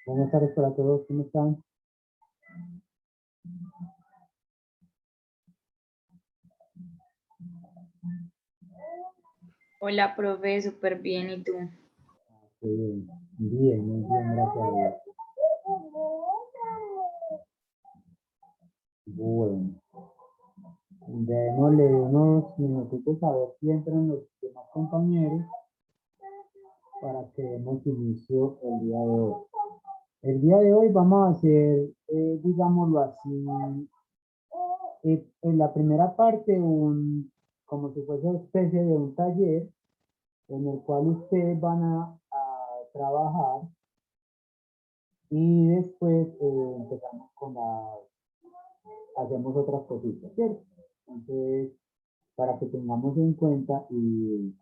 Buenas tardes para todos, ¿cómo están? Hola, profe, súper bien, ¿y tú? Bien, bien, muy bien, gracias a Dios. Bueno, démosle unos minutitos a ver si entran los demás compañeros para que demos inicio el día de hoy. El día de hoy vamos a hacer, digámoslo así, en la primera parte, como si fuese una especie de un taller en el cual ustedes van a trabajar y después empezamos hacemos otras cositas, ¿cierto? Entonces, para que tengamos en cuenta y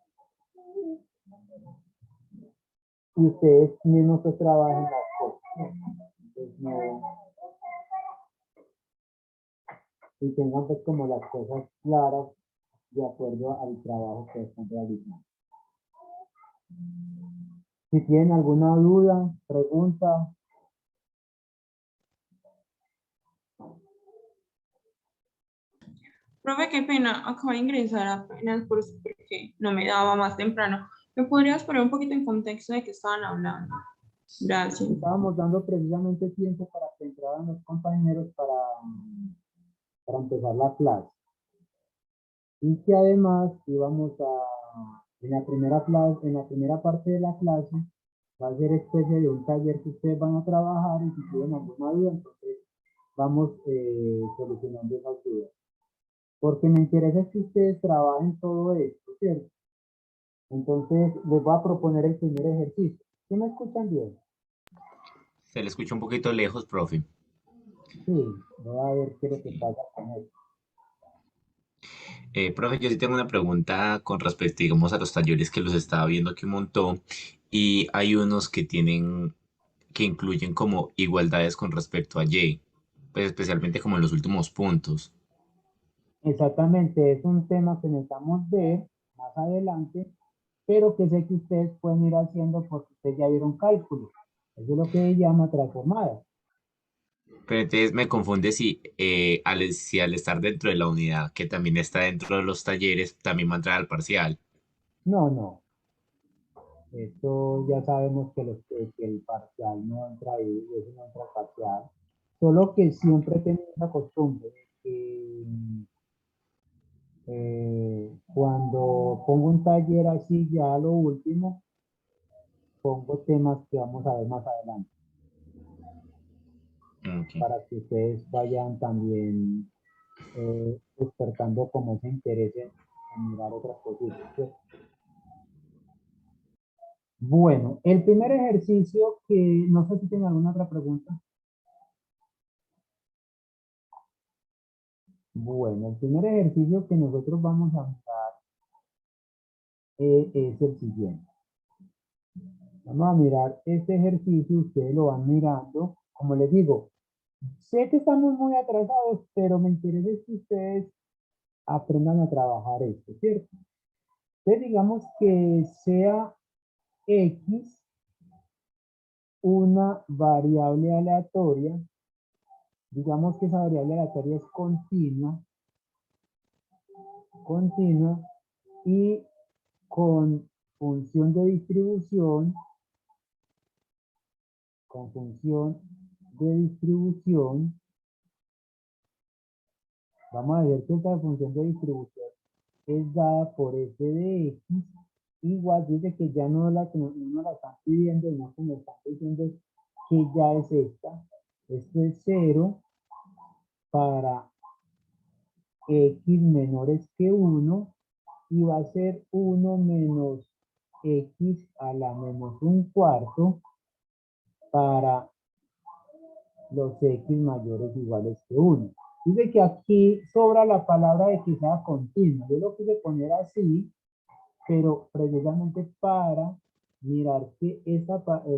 ustedes mismos pues trabajen las cosas. Entonces, no, y tengan pues como las cosas claras de acuerdo al trabajo que están realizando. Si tienen alguna duda, pregunta. Profe, qué pena, acabo de ingresar apenas porque no me daba más temprano. ¿Me podrías poner un poquito en contexto de qué estaban hablando? Gracias. Estábamos dando precisamente tiempo para que entraran los compañeros para empezar la clase. Y que además íbamos en la primera clase, en la primera parte de la clase, va a ser especie de un taller que ustedes van a trabajar y si tienen alguna duda, entonces vamos solucionando esas dudas. Porque me interesa que ustedes trabajen todo esto, ¿cierto? Entonces les voy a proponer el primer ejercicio. ¿Sí me escuchan bien? Se le escucha un poquito lejos, profe. Sí, voy a ver qué es lo que pasa con él. Profe, yo sí tengo una pregunta con respecto, digamos, a los talleres que los estaba viendo que montó y hay unos que tienen, que incluyen como igualdades con respecto a Y, pues especialmente como en los últimos puntos. Exactamente, es un tema que necesitamos ver más adelante, pero que sé que ustedes pueden ir haciendo porque ustedes ya vieron cálculo. Eso es lo que se llama transformada. Pero entonces me confunde si al estar dentro de la unidad, que también está dentro de los talleres, también va a entrar al parcial. No, no. Esto ya sabemos que el parcial no entra ahí, eso no entra al parcial. Solo que siempre tenemos la costumbre de que cuando pongo un taller así, ya a lo último, pongo temas que vamos a ver más adelante, Ok. para que ustedes vayan también despertando como ese interés en mirar otras cositas, ¿cierto? Bueno, el primer ejercicio que no sé si tienen alguna otra pregunta. Bueno, el primer ejercicio que nosotros vamos a mirar es el siguiente. Vamos a mirar este ejercicio, ustedes lo van mirando. Como les digo, sé que estamos muy atrasados, pero me interesa que ustedes aprendan a trabajar esto, ¿cierto? Entonces digamos que sea X una variable aleatoria, digamos que esa variable aleatoria es continua, continua y con función de distribución, vamos a ver que esta función de distribución es dada por f de x, igual dice que ya no la que no nos la están pidiendo, no que nos están diciendo que ya es esta. Esto es 0 para x menores que 1 y va a ser 1 menos x a la menos un cuarto para los x mayores o iguales que 1. Dice que aquí sobra la palabra de que sea continua. Yo lo quise poner así, pero precisamente para mirar que esta parte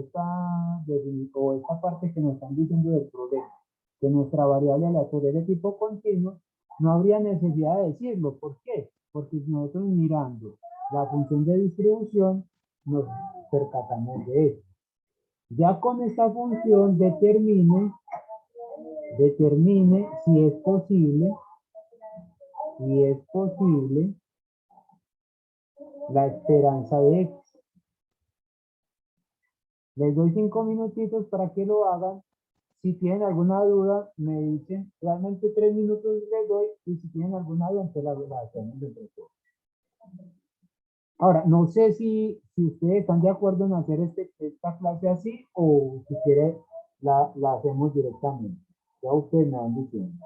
que nos están diciendo del problema, que nuestra variable aleatoria es de tipo continuo, no habría necesidad de decirlo. ¿Por qué? Porque si nosotros mirando la función de distribución, nos percatamos de eso. Ya con esta función determine si es posible la esperanza de x. Les doy 5 minutitos para que lo hagan. Si tienen alguna duda, me dicen. Realmente 3 minutos les doy. Y si tienen alguna duda, entonces la hacemos entre todos. Ahora, no sé si ustedes están de acuerdo en hacer esta clase así o si quieren la hacemos directamente. Ya ustedes me van diciendo.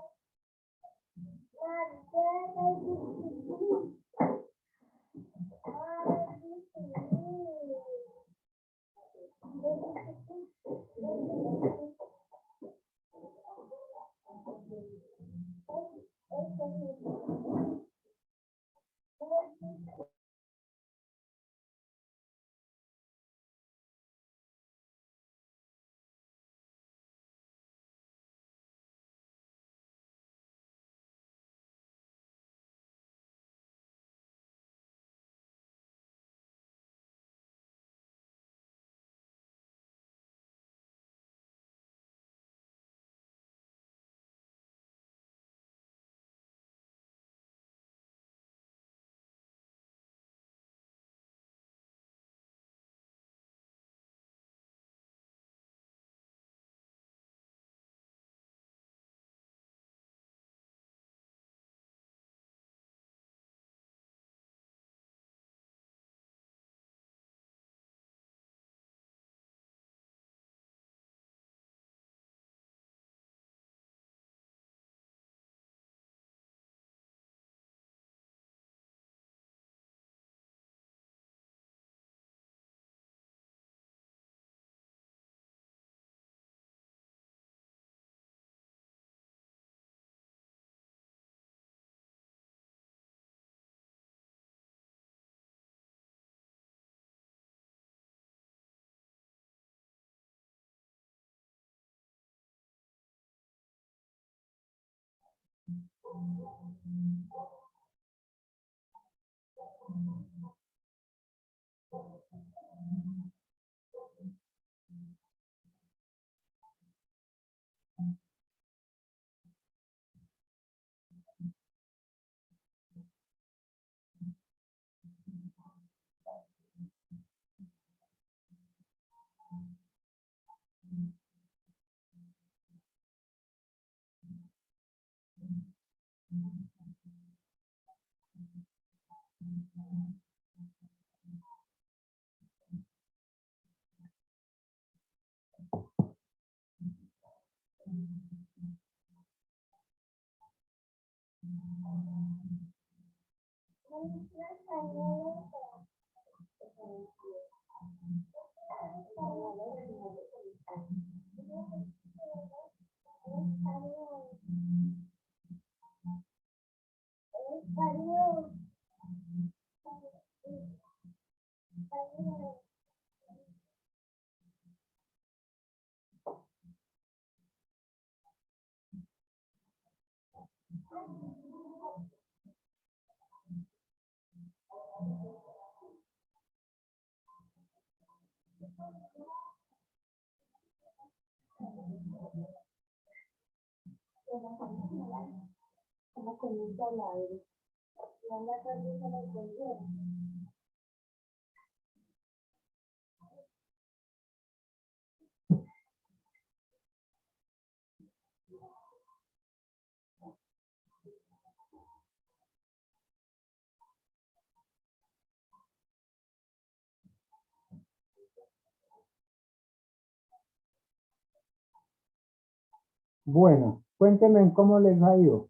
Bueno, cuéntenme cómo les ha ido.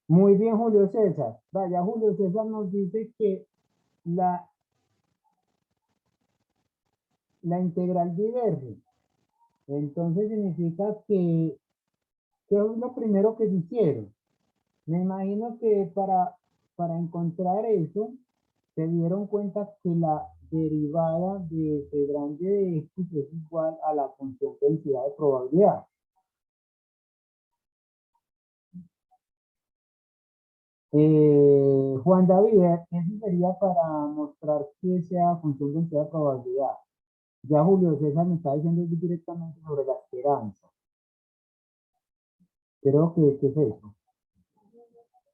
Muy bien, Julio César. Vaya, Julio César nos dice que la, la integral diverge. Entonces significa que es lo primero que se hicieron. Me imagino que para encontrar eso, se dieron cuenta que la derivada de f grande de x es igual a la función de densidad de probabilidad. Juan David, eso sería para mostrar que sea función de densidad de probabilidad. Ya Julio César me está diciendo directamente sobre la esperanza. Creo que es eso.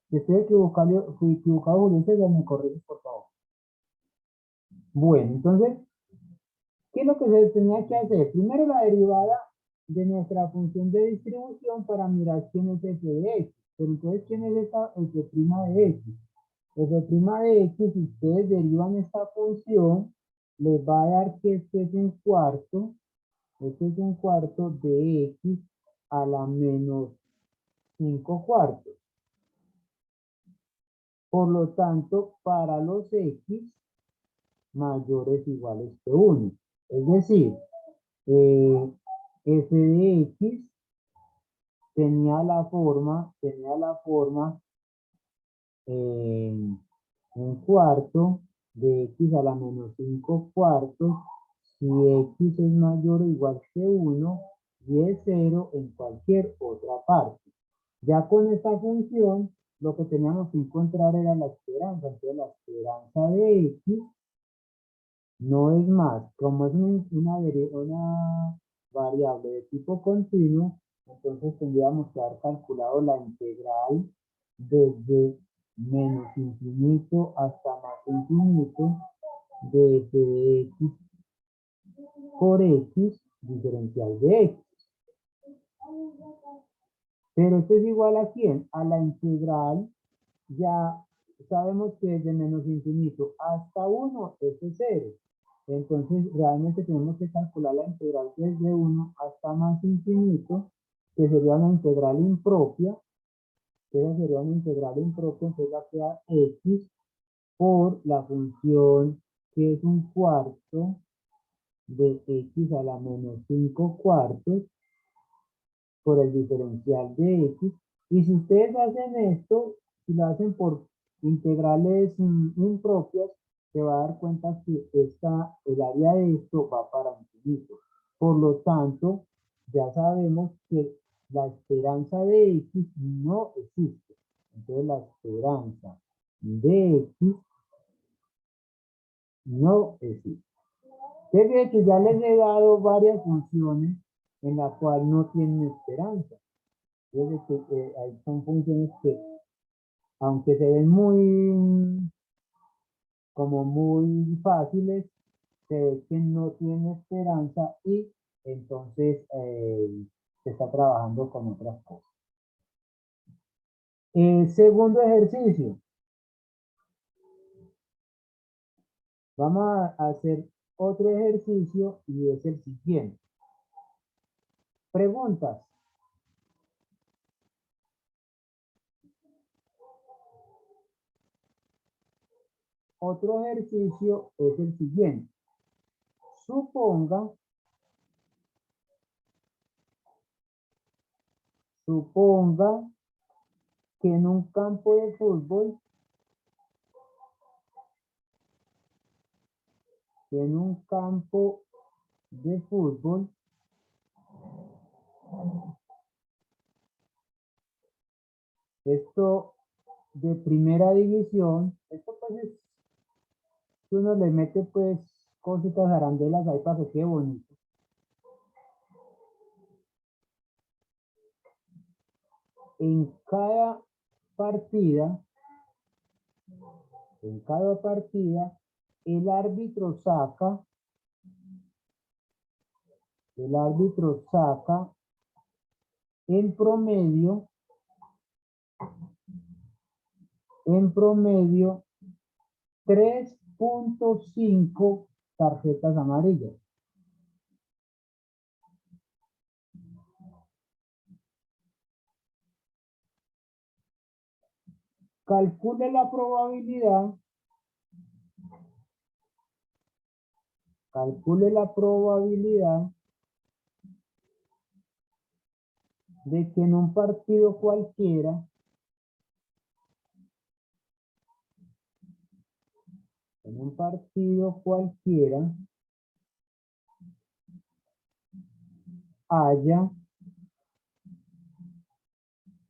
Si estoy equivocado, Julio César, me corrige, por favor. Bueno, entonces, ¿qué es lo que se tenía que hacer? Primero la derivada de nuestra función de distribución para mirar quién es f de x. Pero entonces, ¿quién es esta f' de x? F' de x, si ustedes derivan esta función, les va a dar que este es un cuarto de x a la menos 5 cuartos. Por lo tanto, para los x mayores o iguales que 1. Es decir, f de x tenía la forma un cuarto de x a la menos 5 cuartos si x es mayor o igual que 1 y es 0 en cualquier otra parte. Ya con esta función, lo que teníamos que encontrar era la esperanza. Entonces, la esperanza de x no es más, como es una variable de tipo continuo, entonces tendríamos que haber calculado la integral desde menos infinito hasta más infinito de f de x por x diferencial de x. Pero esto es igual a ¿quién? A la integral. Ya sabemos que desde menos infinito hasta 1 es 0. Entonces realmente tenemos que calcular la integral desde 1 hasta más infinito, que sería una integral impropia. Esa sería una integral impropia, entonces va a quedar x por la función que es un cuarto de x a la menos 5 cuartos por el diferencial de x. Y si ustedes hacen esto, si lo hacen por integrales impropias, se va a dar cuenta que el área de esto va para infinito. Por lo tanto, ya sabemos que la esperanza de x no existe. Entonces la esperanza de x no existe. Desde que ya les he dado varias funciones en las cuales no tienen esperanza. Desde que son funciones que, aunque se ven como muy fáciles, se ve que no tienen esperanza y entonces se está trabajando con otras cosas. Segundo ejercicio. Vamos a hacer otro ejercicio y es el siguiente. Preguntas. Otro ejercicio es el siguiente. Suponga que en un campo de fútbol, esto de primera división, esto pues es, que uno le mete pues cositas arandelas ahí para que quede bonito. En cada partida, el árbitro saca en promedio 3.5 tarjetas amarillas. Calcule la probabilidad de que en un partido cualquiera haya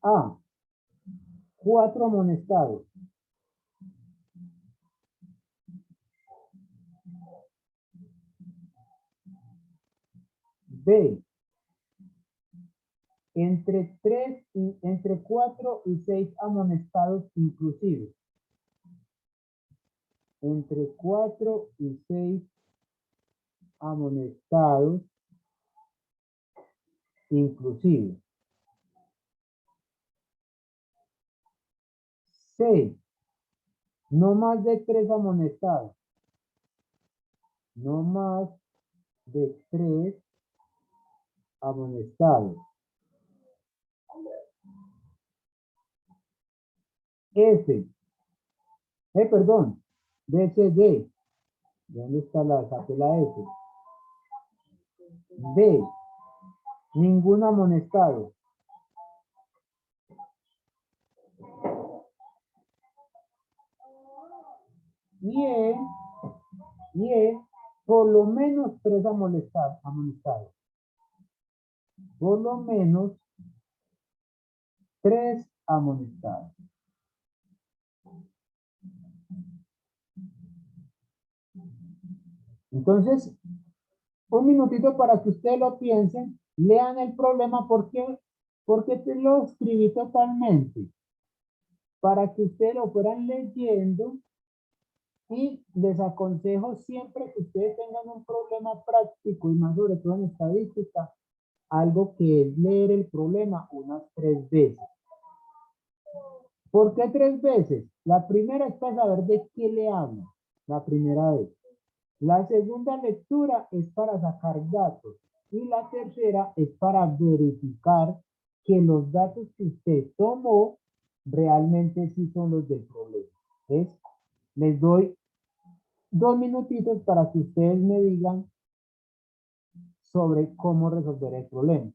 A, 4 amonestados, B, entre 4 y 6 amonestados inclusive. Entre 4 y 6 amonestados inclusive. C, no más de 3 amonestados. No más de 3 amonestados. S, perdón, D. ¿Dónde está la saqué la S? D, ningún amonestado. Y por lo menos 3 amonestados. Por lo menos 3 amonestados. Entonces, un minutito para que ustedes lo piensen, lean el problema, porque te lo escribí totalmente, para que ustedes lo fueran leyendo, y les aconsejo siempre que ustedes tengan un problema práctico, y más sobre todo en estadística, algo que es leer el problema unas 3 veces. ¿Por qué 3 veces? La primera es para saber de qué le hablo, la primera vez. La segunda lectura es para sacar datos y la tercera es para verificar que los datos que usted tomó realmente sí son los del problema. ¿Ves? Les doy 2 minutitos para que ustedes me digan sobre cómo resolver el problema.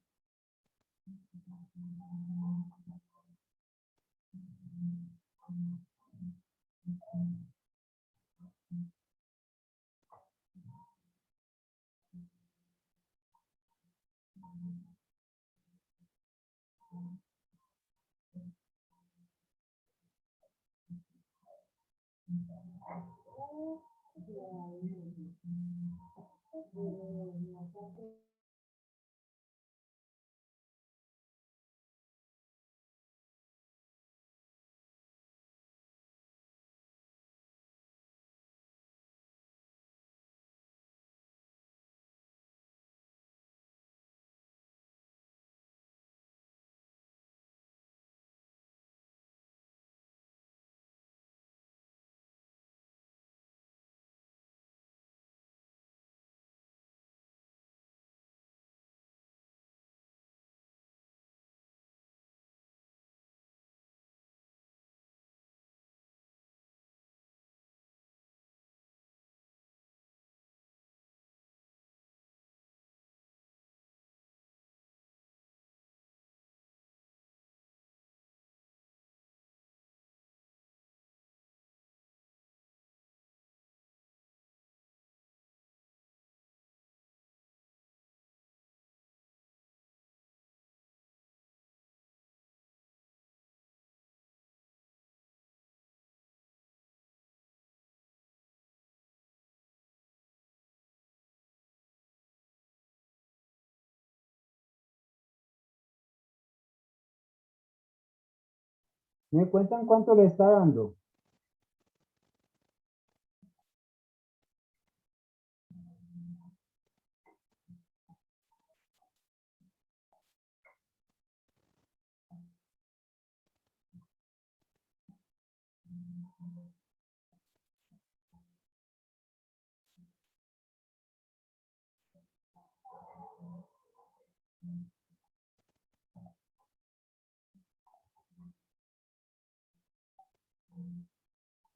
¿Me cuentan cuánto le está dando?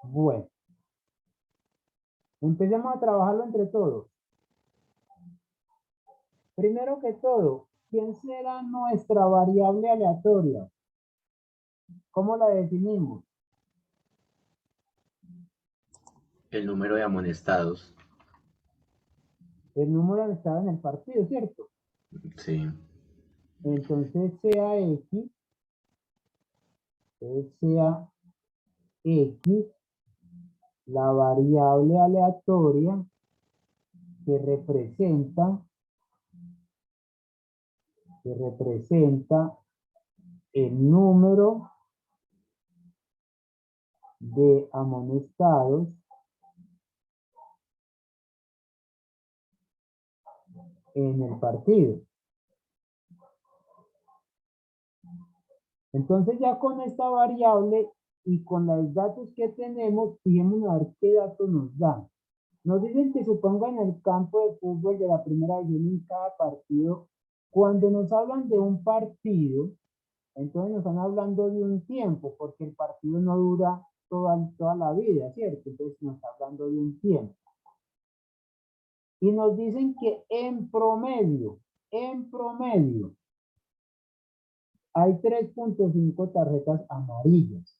Bueno, empecemos a trabajarlo entre todos. Primero que todo, ¿quién será nuestra variable aleatoria? ¿Cómo la definimos? El número de amonestados. El número estaba en el partido, ¿cierto? Sí. Entonces sea X, sea X, la variable aleatoria que representa el número de amonestados en el partido. Entonces ya con esta variable y con los datos que tenemos, fijémonos a ver qué datos nos dan. Nos dicen que supongan el campo de fútbol de la primera división en cada partido. Cuando nos hablan de un partido, entonces nos están hablando de un tiempo, porque el partido no dura toda la vida, ¿cierto? Entonces nos está hablando de un tiempo. Y nos dicen que en promedio, hay 3.5 tarjetas amarillas.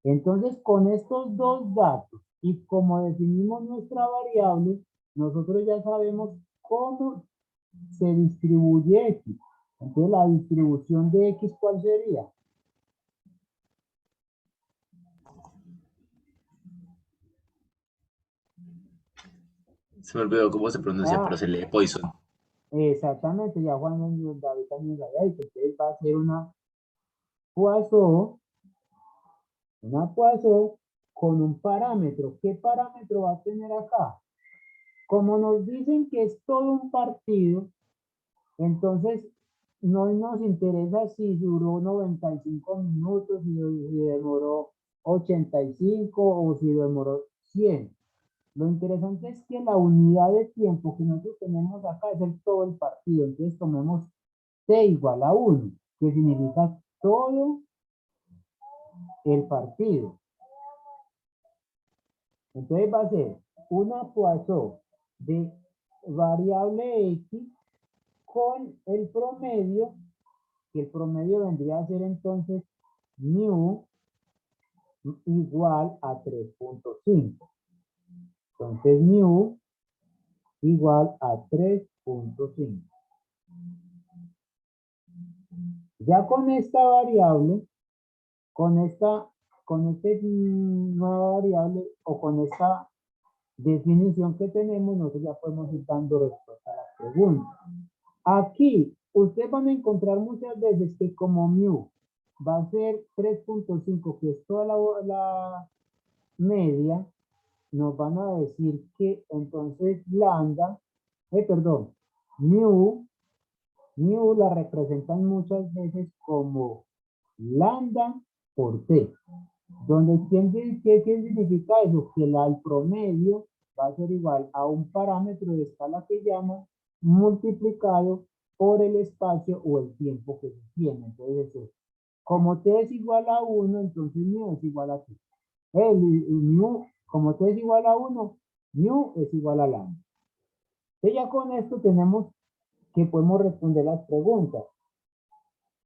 Entonces, con estos dos datos y como definimos nuestra variable, nosotros ya sabemos cómo se distribuye X. Entonces, la distribución de X, ¿cuál sería? Se me olvidó cómo se pronuncia, pero Ah, se lee Poison. exactamente, ya Juan David también sabía, entonces va a ser Poisson, una Poisson con un parámetro. ¿Qué parámetro va a tener acá? Como nos dicen que es todo un partido, entonces no nos interesa si duró 95 minutos, si demoró 85 o si demoró 100. Lo interesante es que la unidad de tiempo que nosotros tenemos acá es todo el partido. Entonces tomemos t igual a 1, que significa todo el partido. Entonces va a ser una Poisson de variable X con el promedio, que el promedio vendría a ser entonces mu igual a 3.5. Entonces mu igual a 3.5. Ya con esta variable, con esta nueva variable o con esta definición que tenemos, nosotros ya podemos ir dando respuesta a las preguntas. Aquí, ustedes van a encontrar muchas veces que como mu va a ser 3.5, que es toda la media, nos van a decir que entonces lambda, perdón, mu la representan muchas veces como lambda por t, donde ¿qué significa eso? Que el promedio va a ser igual a un parámetro de escala que llamo multiplicado por el espacio o el tiempo que se tiene. Entonces, como t es igual a 1, entonces mu es igual a t. Mu, como t es igual a 1, mu es igual a lambda. Entonces ya con esto tenemos que podemos responder las preguntas.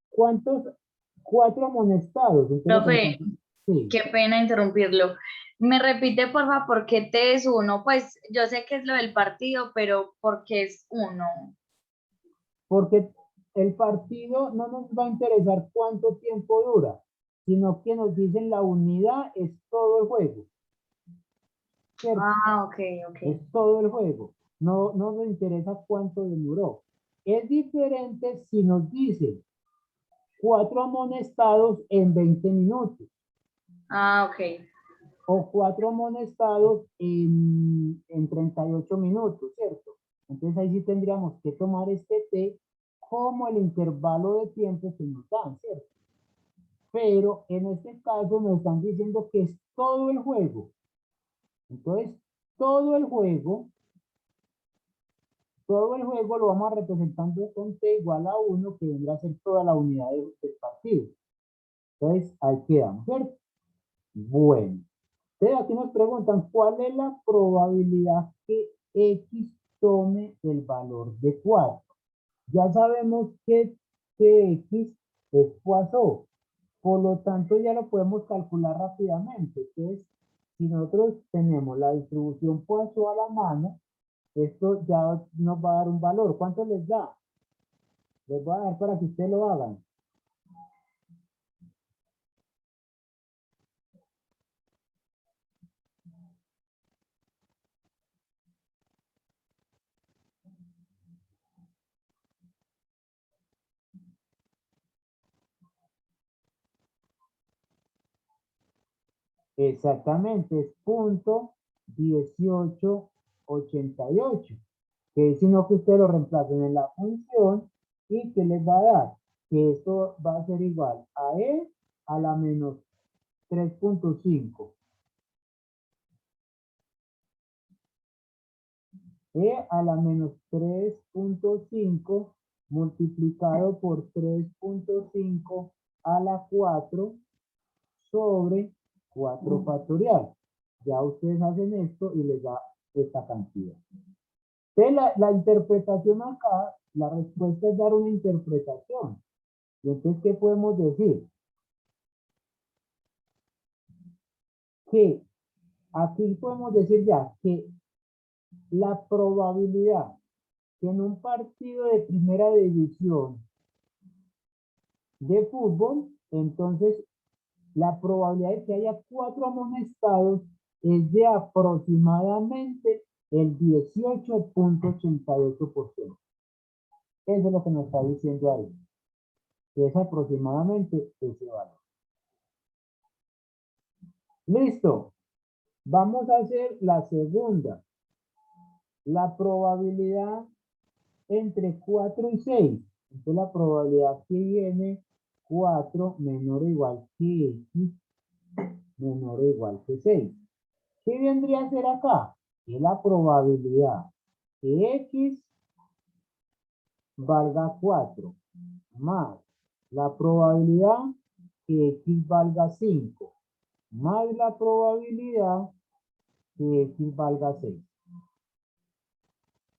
¿Cuántos? 4 amonestados. Profe, Sí. qué pena interrumpirlo. Me repite, porfa, ¿por qué T es uno? Pues yo sé que es lo del partido, pero ¿por qué es uno? Porque el partido no nos va a interesar cuánto tiempo dura, sino que nos dicen la unidad es todo el juego, ¿cierto? Ah, ok, ok. Es todo el juego. No nos interesa cuánto demoró. Es diferente si nos dice 4 amonestados en 20 minutos. Ah, ok. O 4 amonestados en 38 minutos, ¿cierto? Entonces ahí sí tendríamos que tomar este T como el intervalo de tiempo que nos dan, ¿cierto? Pero en este caso nos están diciendo que es todo el juego. Entonces, todo el juego lo vamos a representando con T igual a 1, que vendrá a ser toda la unidad del partido. Entonces, ahí quedamos, ¿cierto? Bueno. Entonces, aquí nos preguntan, ¿cuál es la probabilidad que X tome el valor de 4? Ya sabemos que X es Poisson. Por lo tanto, ya lo podemos calcular rápidamente. Entonces, si nosotros tenemos la distribución Poisson a la mano, esto ya nos va a dar un valor. ¿Cuánto les da? Les voy a dar para que ustedes lo hagan. Exactamente, es punto 1888. Que sino que ustedes lo reemplacen en la función y que les va a dar que esto va a ser igual a E a la menos 3.5. E a la menos 3.5 multiplicado por 3.5 a la 4 sobre 4 factorial. Ya ustedes hacen esto y les da esta cantidad. Entonces, la interpretación acá, la respuesta es dar una interpretación. Y entonces, ¿qué podemos decir? Que aquí podemos decir ya que la probabilidad que en un partido de primera división de fútbol, entonces la probabilidad de que haya 4 amonestados es de aproximadamente el 18.88%. Eso es lo que nos está diciendo ahí, que es aproximadamente ese valor. Listo. Vamos a hacer la segunda. La probabilidad entre 4 y 6. Entonces la probabilidad que viene 4 menor o igual que X menor o igual que 6. ¿Qué vendría a ser acá? Es la probabilidad que X valga 4 más la probabilidad que X valga 5 más la probabilidad que X valga 6.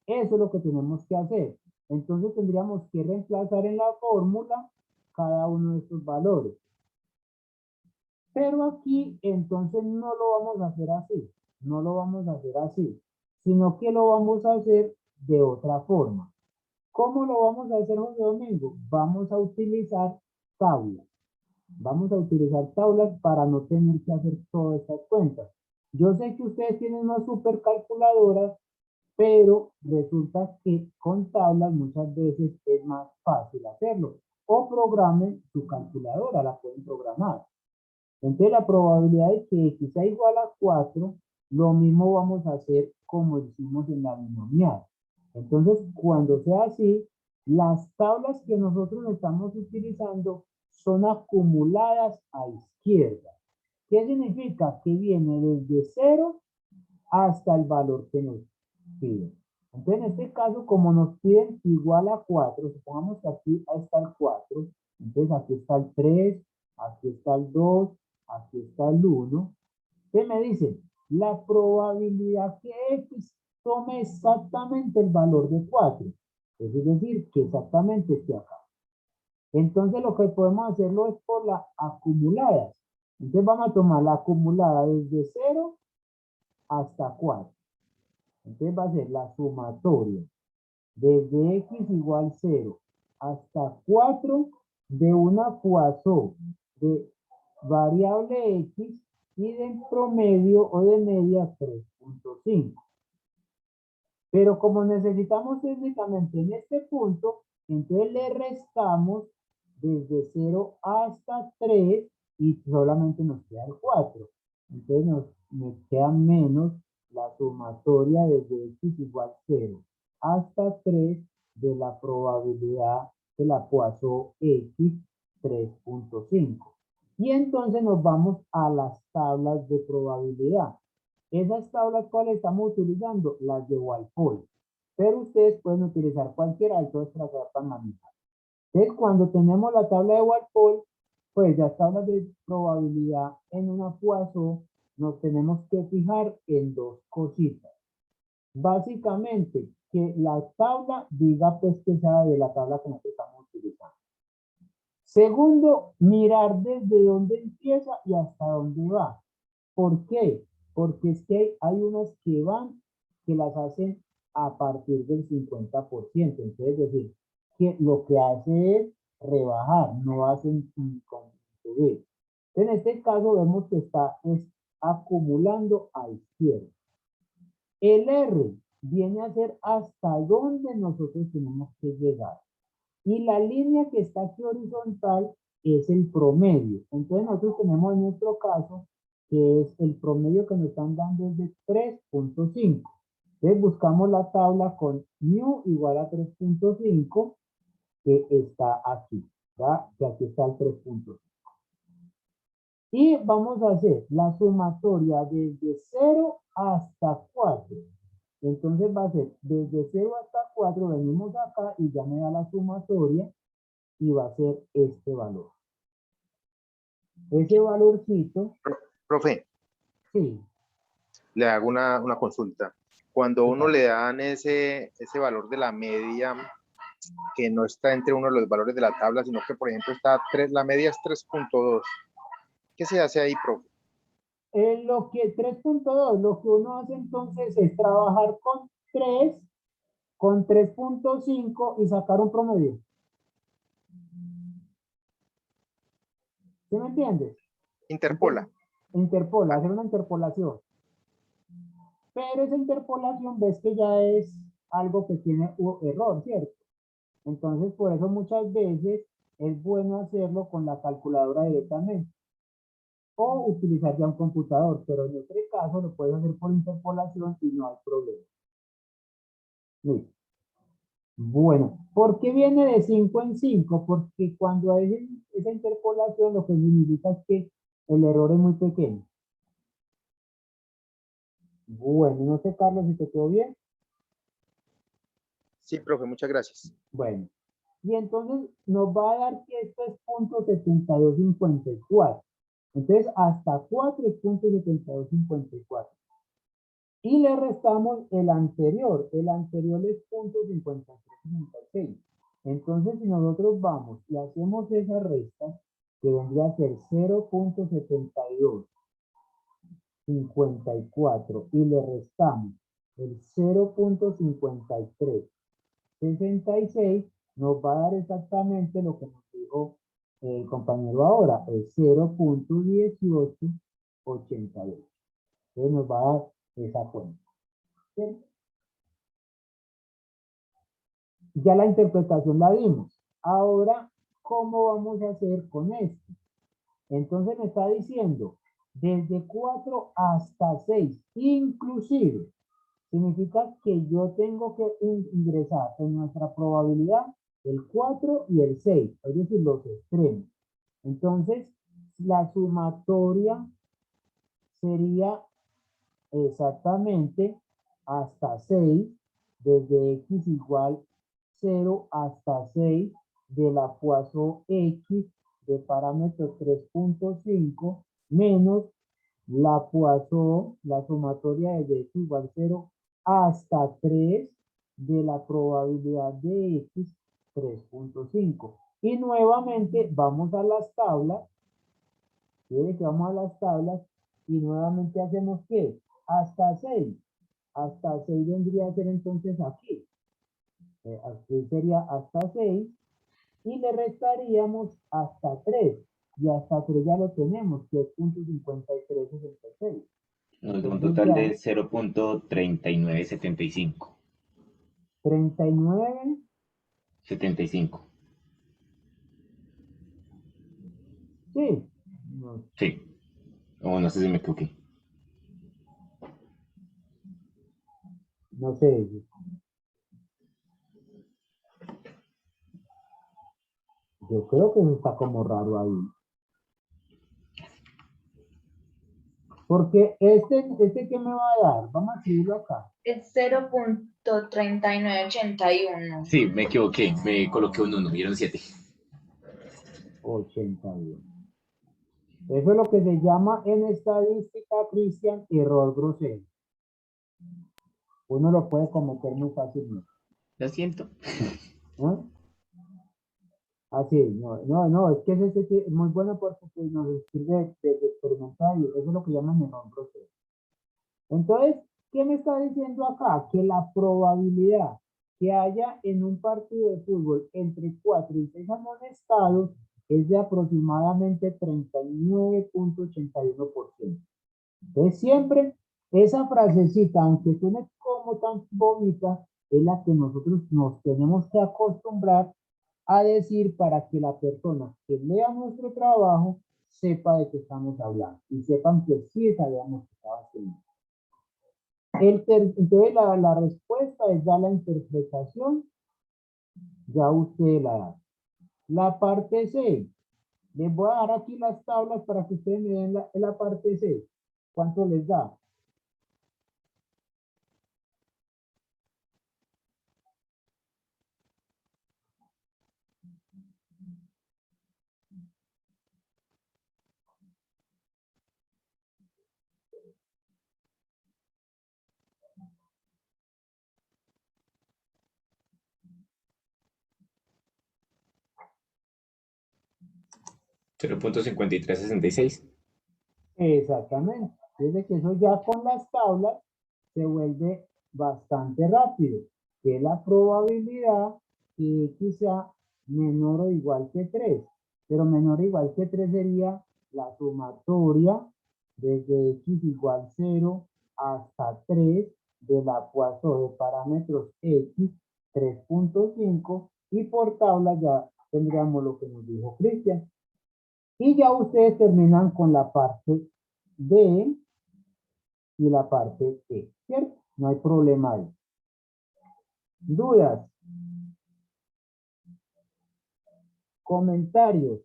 Eso es lo que tenemos que hacer. Entonces tendríamos que reemplazar en la fórmula cada uno de estos valores. Pero aquí entonces no lo vamos a hacer así. No lo vamos a hacer así. Sino que lo vamos a hacer de otra forma. ¿Cómo lo vamos a hacer, José Domingo? Vamos a utilizar tablas. Vamos a utilizar tablas para no tener que hacer todas estas cuentas. Yo sé que ustedes tienen una supercalculadora, pero resulta que con tablas muchas veces es más fácil hacerlo. O programen su calculadora, la pueden programar. Entonces la probabilidad de que X sea igual a 4, lo mismo vamos a hacer como hicimos en la binomial. Entonces, cuando sea así, las tablas que nosotros estamos utilizando son acumuladas a izquierda. ¿Qué significa? Que viene desde 0 hasta el valor que nos piden. Entonces, en este caso, como nos piden igual a 4, supongamos que aquí está el 4, entonces aquí está el 3, aquí está el 2, aquí está el 1. ¿Qué me dice? La probabilidad que X tome exactamente el valor de 4. Es decir, que exactamente esté acá. Entonces, lo que podemos hacerlo es por las acumuladas. Entonces, vamos a tomar la acumulada desde 0 hasta 4. Entonces, va a ser la sumatoria desde X igual 0 hasta 4 de una Poisson de variable X y del promedio o de media 3.5. Pero como necesitamos técnicamente en este punto, entonces le restamos desde 0 hasta 3 y solamente nos queda el 4. Entonces nos queda menos la sumatoria desde x igual 0 hasta 3 de la probabilidad de la Poisson x 3.5. Y entonces nos vamos a las tablas de probabilidad. Esas tablas, ¿cuáles estamos utilizando? Las de Walpole. Pero ustedes pueden utilizar cualquiera de todas para adaptan la misma. Entonces, cuando tenemos la tabla de Walpole, pues las tablas de probabilidad en una Poisson, nos tenemos que fijar en dos cositas. Básicamente, que la tabla diga pues que sea de la tabla que nosotros estamos utilizando. Segundo, mirar desde dónde empieza y hasta dónde va. ¿Por qué? Porque es que hay unas que van, que las hacen a partir del 50%. Entonces, es decir, que lo que hace es rebajar, no hacen subir. En este caso vemos que está acumulando a izquierda. El R viene a ser hasta dónde nosotros tenemos que llegar. Y la línea que está aquí horizontal es el promedio. Entonces nosotros tenemos en nuestro caso que es el promedio que nos están dando es de 3.5. Entonces buscamos la tabla con mu igual a 3.5 que está aquí. ¿verdad? Que aquí está el 3.5. Y vamos a hacer la sumatoria desde 0 hasta 4. Entonces va a ser desde 0 hasta 4, venimos acá y ya me da la sumatoria y va a ser este valor. Ese valorcito, Profe, sí, le hago una consulta. Cuando uno le dan ese valor de la media, que no está entre uno de los valores de la tabla, sino que, por ejemplo, está 3, la media es 3.2. ¿Qué se hace ahí, profe? lo que 3.2, lo que uno hace entonces es trabajar con 3, con 3.5 y sacar un promedio. ¿Sí me entiendes? Interpola. Interpola, hacer una interpolación. Pero esa interpolación ves que ya es algo que tiene error, ¿cierto? Entonces, por eso muchas veces es bueno hacerlo con la calculadora directamente. O utilizar ya un computador, pero en este caso lo puedes hacer por interpolación y no hay problema. Listo. Bueno, ¿por qué viene de 5 en 5? Porque cuando hay esa interpolación lo que significa es que el error es muy pequeño. Bueno, no sé, Carlos, si te quedó bien. Sí, profe, muchas gracias. Bueno, y entonces nos va a dar que esto es .7254. Entonces, hasta 4 es .7254. Y le restamos el anterior. El anterior es .5366. Entonces, si nosotros vamos y hacemos esa resta, que vendría a ser 0.7254 y le restamos el 0.5366, nos va a dar exactamente lo que nos dijo el compañero ahora, el 0.1888. Entonces nos va a dar esa cuenta. ¿Sí? Ya la interpretación la dimos. Ahora, ¿cómo vamos a hacer con esto? Entonces me está diciendo desde 4 hasta 6, inclusive. Significa que yo tengo que ingresar en nuestra probabilidad el 4 y el 6, es decir, los extremos. Entonces, la sumatoria sería exactamente hasta 6, desde x igual 0 hasta 6 de la Poisson x de parámetro 3.5 menos la Poisson, la sumatoria desde x igual 0 hasta 3 de la probabilidad de x 3.5. Y nuevamente vamos a las tablas. Quiere que vamos a las tablas y nuevamente hacemos ¿qué? Hasta 6. Hasta 6 vendría a ser entonces aquí. Aquí sería hasta 6 y le restaríamos hasta 3. Y hasta 3 ya lo tenemos, que es .5366. Nos da un Entonces total ya de 0.3975. 39, 75. Sí. No, Sí. O no sé si me equivoqué. no sé. Yo creo que eso está como raro ahí. Porque este que me va a dar, vamos a escribirlo acá. Es 0.3981. Sí, me equivoqué. Me coloqué un 1 y eran 7. 81. Eso es lo que se llama en estadística, Cristian, error grosero. Uno lo puede cometer muy fácilmente. Lo siento. ¿No? Así, no, es que es muy bueno porque pues, nos sirve de experimentar y eso es lo que llaman error grosero. Entonces, ¿qué me está diciendo acá? Que la probabilidad que haya en un partido de fútbol entre 4 y 6 amonestados es de aproximadamente 39.81%. Entonces, siempre esa frasecita, aunque suene como tan bonita, es la que nosotros nos tenemos que acostumbrar a decir para que la persona que lea nuestro trabajo sepa de qué estamos hablando y sepan que sí sabíamos que estaba haciendo. Entonces la respuesta es ya la interpretación, ya usted la da. La parte C, les voy a dar aquí las tablas para que ustedes me den la parte C. ¿Cuánto les da? Cero punto 5366. Exactamente. Desde que eso ya con las tablas se vuelve bastante rápido, que es la probabilidad que X sea menor o igual que 3. Pero menor o igual que 3 sería la sumatoria desde X igual 0 hasta 3 de la Poisson de parámetros X 3.5 y por tabla ya tendríamos lo que nos dijo Cristian. Y ya ustedes terminan con la parte D y la parte E, ¿cierto? No hay problema ahí. ¿Dudas? ¿Comentarios?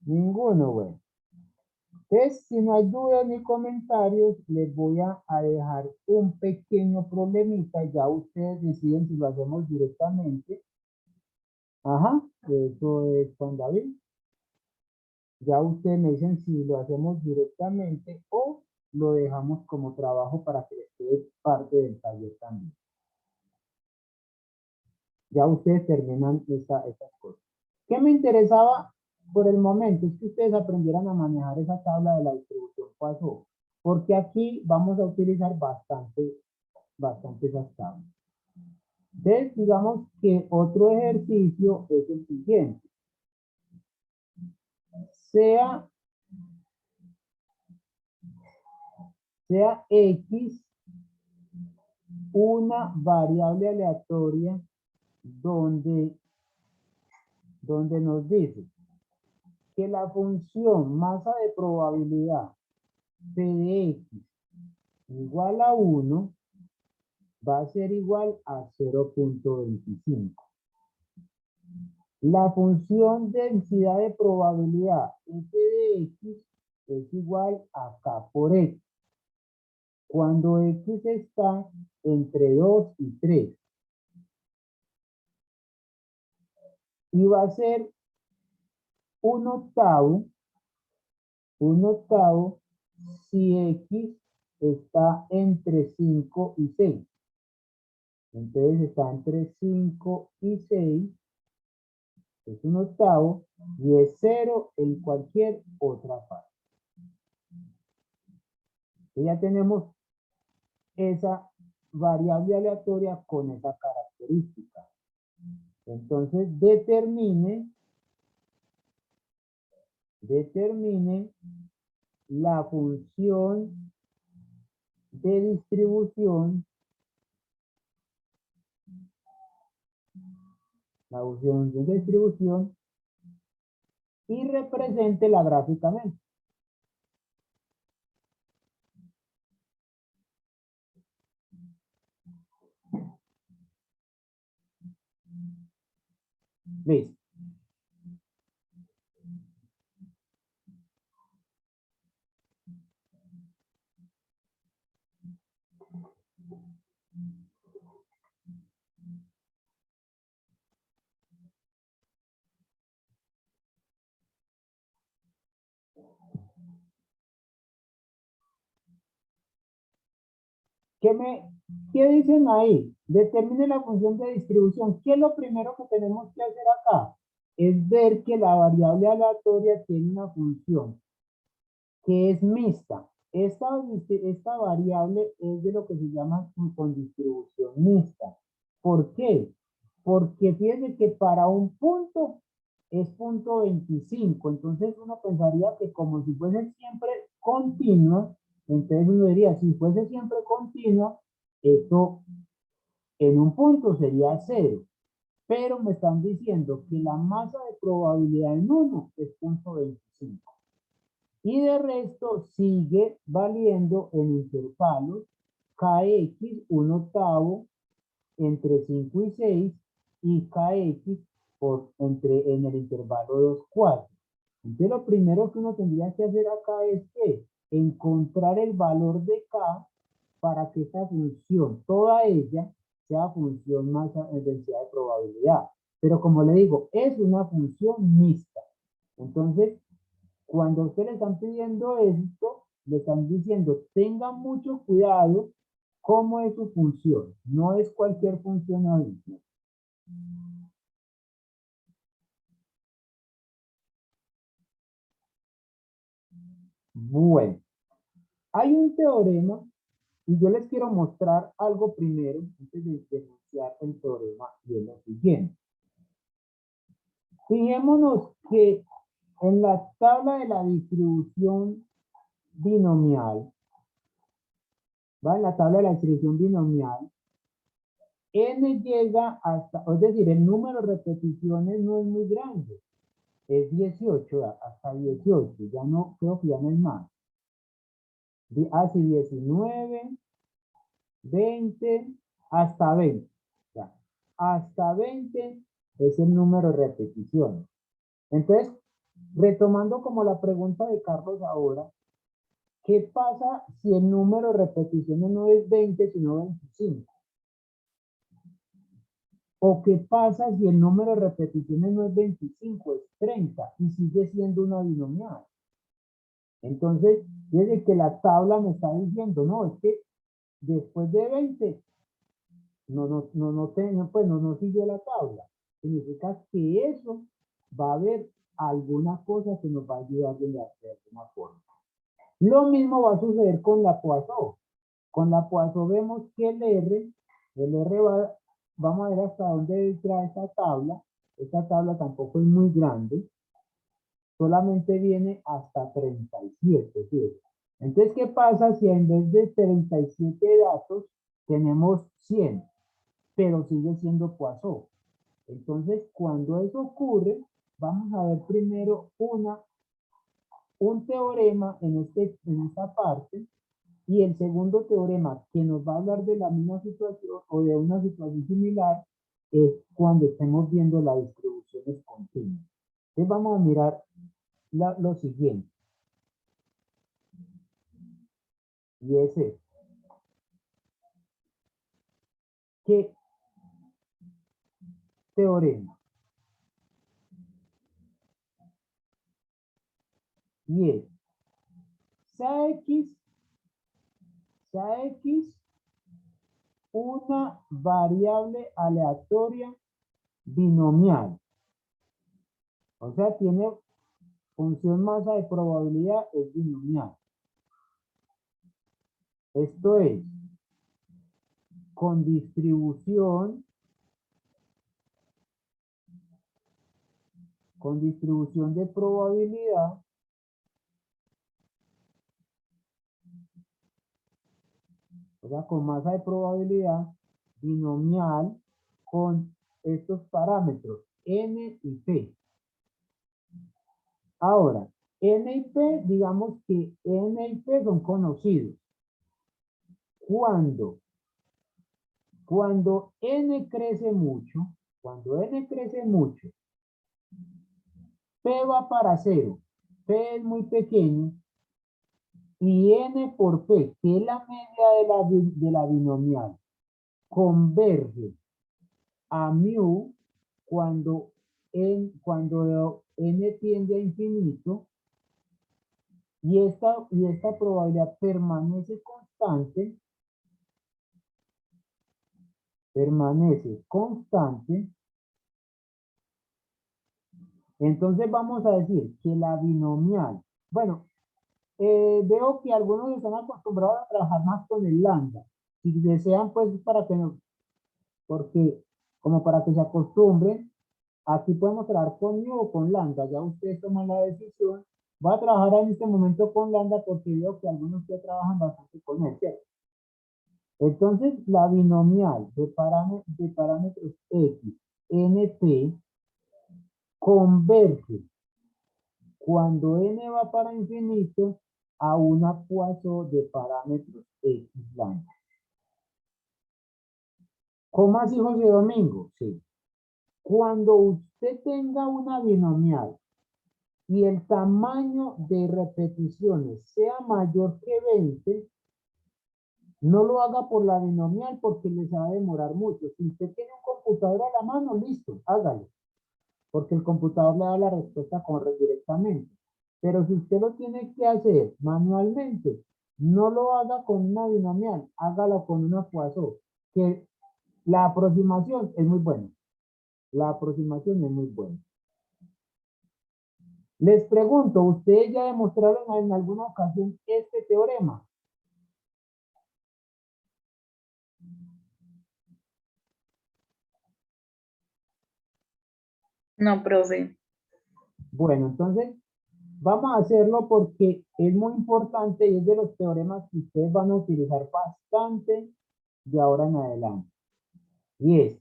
Ninguno, güey. Entonces, si no hay dudas ni comentarios, les voy a dejar un pequeño problemita. Ya ustedes deciden si lo hacemos directamente. Ajá, eso es Juan David. Ya ustedes me dicen si lo hacemos directamente o lo dejamos como trabajo para que les quede parte del taller también. Ya ustedes terminan esas cosas. ¿Qué me interesaba por el momento? Es que ustedes aprendieran a manejar esa tabla de la distribución Poisson, porque aquí vamos a utilizar bastante esas tablas. Entonces, digamos que otro ejercicio es el siguiente. Sea X una variable aleatoria donde nos dice que la función masa de probabilidad P de X igual a 1 va a ser igual a 0.25. La función densidad de probabilidad f de x es igual a k por x. Cuando x está entre 2 y 3. Y va a ser un octavo si x está entre 5 y 6. Entonces está entre 5 y 6. Es un octavo y es 0 en cualquier otra parte. Y ya tenemos esa variable aleatoria con esa característica. Entonces, determine la función de distribución, y represéntela gráficamente. Listo. ¿Qué dicen ahí? Determine la función de distribución. ¿Qué es lo primero que tenemos que hacer acá? Es ver que la variable aleatoria tiene una función que es mixta. Esta variable es de lo que se llama con distribución mixta. ¿Por qué? Porque fíjense que para un punto es punto 25. Entonces uno pensaría que como si fuese siempre continua, entonces uno diría, si fuese siempre continua, esto en un punto sería 0. Pero me están diciendo que la masa de probabilidad en 1 es punto 25. Y de resto sigue valiendo en intervalos kx 1/8 entre 5 y 6 y kx en el intervalo 2, 4. Entonces lo primero que uno tendría que hacer acá es que encontrar el valor de k para que esta función, toda ella, sea función masa en densidad de probabilidad. Pero como le digo, es una función mixta. Entonces, cuando ustedes le están pidiendo esto, le están diciendo, tengan mucho cuidado cómo es su función. No es cualquier función ahí. Bueno, hay un teorema y yo les quiero mostrar algo primero antes de denunciar el teorema y es lo siguiente. Fijémonos que en la tabla de la distribución binomial, ¿va? En la tabla de la distribución binomial, n llega hasta, es decir, el número de repeticiones no es muy grande, es 18, hasta 18, ya no, creo que ya no es más. Así 19, 20, hasta 20. Ya. Hasta 20 es el número de repeticiones. Entonces, retomando como la pregunta de Carlos ahora, ¿qué pasa si el número de repeticiones no es 20, sino 25? ¿O qué pasa si el número de repeticiones no es 25, es 30 y sigue siendo una binomial? Entonces, desde que la tabla me está diciendo, no, es que después de 20, no siguió la tabla. Significa que eso va a haber alguna cosa que nos va a ayudar de alguna forma. Lo mismo va a suceder con la Poisson. Con la Poisson vemos que el R vamos a ver hasta dónde entra esta tabla. Esta tabla tampoco es muy grande. Solamente viene hasta 37. ¿Sí? Entonces, ¿qué pasa si en vez de 37 datos tenemos 100? Pero sigue siendo Poisson. Entonces, cuando eso ocurre, vamos a ver primero un teorema en esta parte, y el segundo teorema que nos va a hablar de la misma situación o de una situación similar es cuando estemos viendo las distribuciones continuas. Entonces vamos a mirar lo siguiente. Y es esto. ¿Qué teorema? Y es X una variable aleatoria binomial. O sea, tiene función masa de probabilidad, es binomial. Esto es con distribución con distribución de probabilidad o sea, con masa de probabilidad binomial con estos parámetros n y p. Ahora, n y p, digamos que n y p son conocidos. Cuando n crece mucho, p va para 0, p es muy pequeño, y n por p, que es la media de la binomial, converge a mu cuando n tiende a infinito, y esta probabilidad permanece constante, entonces vamos a decir que la binomial, bueno, veo que algunos están acostumbrados a trabajar más con el lambda. Si desean, pues, porque, como para que se acostumbren, aquí podemos trabajar con mu o con lambda. Ya ustedes toman la decisión. Voy a trabajar en este momento con lambda porque veo que algunos ya trabajan bastante con él, ¿cierto? Entonces, la binomial de parámetros x, np, converge cuando n va para infinito a una Poisson de parámetros x lambda. ¿Cómo así, José Domingo? Sí. Cuando usted tenga una binomial y el tamaño de repeticiones sea mayor que 20, no lo haga por la binomial porque les va a demorar mucho. Si usted tiene un computador a la mano, listo, hágalo, porque el computador le da la respuesta directamente. Pero si usted lo tiene que hacer manualmente, no lo haga con una binomial, hágalo con una Poisson, que la aproximación es muy buena. Les pregunto, ¿ustedes ya demostraron en alguna ocasión este teorema? No, profe. Bueno, entonces vamos a hacerlo porque es muy importante y es de los teoremas que ustedes van a utilizar bastante de ahora en adelante. Y es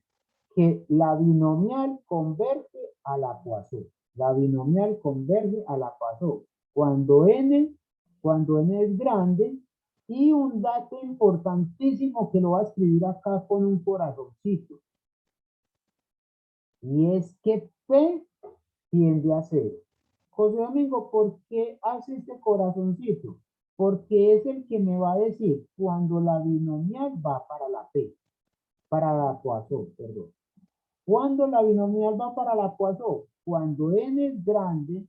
que la binomial converge a la Poisson. La binomial converge a la Poisson. Cuando n es grande, y un dato importantísimo que lo voy a escribir acá con un corazoncito. Y es que P tiende a 0. José Domingo, ¿por qué hace este corazoncito? Porque es el que me va a decir cuando la binomial va para la P, para la Poisson, perdón. Cuando la binomial va para la Poisson, cuando n es grande,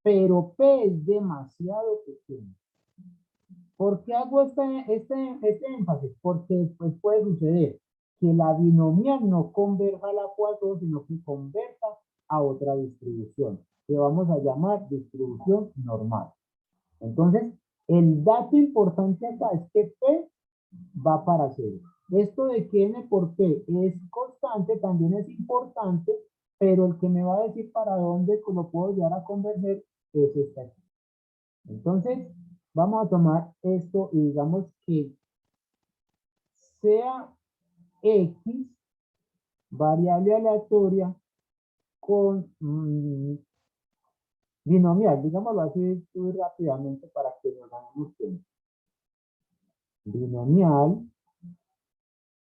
pero P es demasiado pequeño. ¿Por qué hago este énfasis? Porque después puede suceder que la binomial no converja a la Poisson, sino que converja a otra distribución, que vamos a llamar distribución normal. Entonces, el dato importante acá es que P va para 0. Esto de que n por P es constante también es importante, pero el que me va a decir para dónde lo puedo llegar a converger es esta aquí. Entonces, vamos a tomar esto y digamos que sea X, variable aleatoria, con binomial, digámoslo así muy rápidamente para que nos hagamos cuenta. Binomial,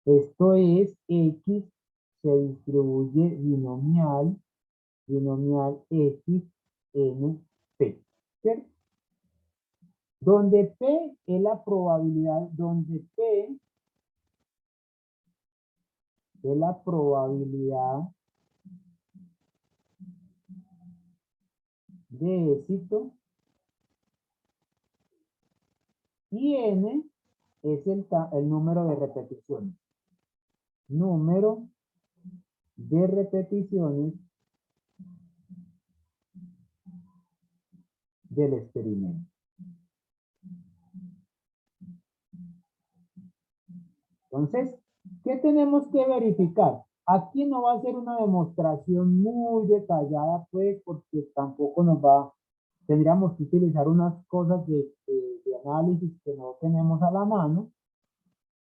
esto es X, se distribuye binomial X, N, P, ¿cierto? Donde P es la probabilidad, de éxito, y N es el número de repeticiones. Número de repeticiones del experimento. Entonces, ¿qué tenemos que verificar? Aquí no va a ser una demostración muy detallada, pues, porque tampoco nos va, tendríamos que utilizar unas cosas de análisis que no tenemos a la mano,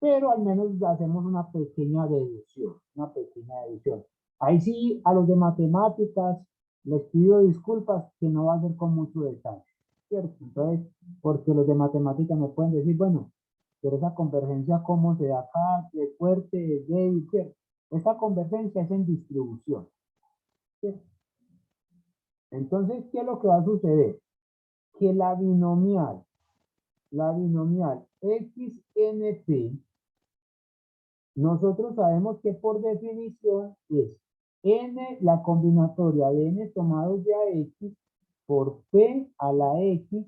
pero al menos hacemos una pequeña deducción, una pequeña deducción. Ahí sí, a los de matemáticas les pido disculpas que no va a ser con mucho detalle, ¿cierto? Entonces, porque los de matemáticas me pueden decir, bueno, pero esa convergencia, ¿cómo se da acá? ¿Es fuerte? ¿Es débil? ¿Cierto? Esta convergencia es en distribución, ¿cierto? Entonces, ¿qué es lo que va a suceder? Que la binomial XNP, nosotros sabemos que por definición es n, la combinatoria de n tomados de a x por p a la x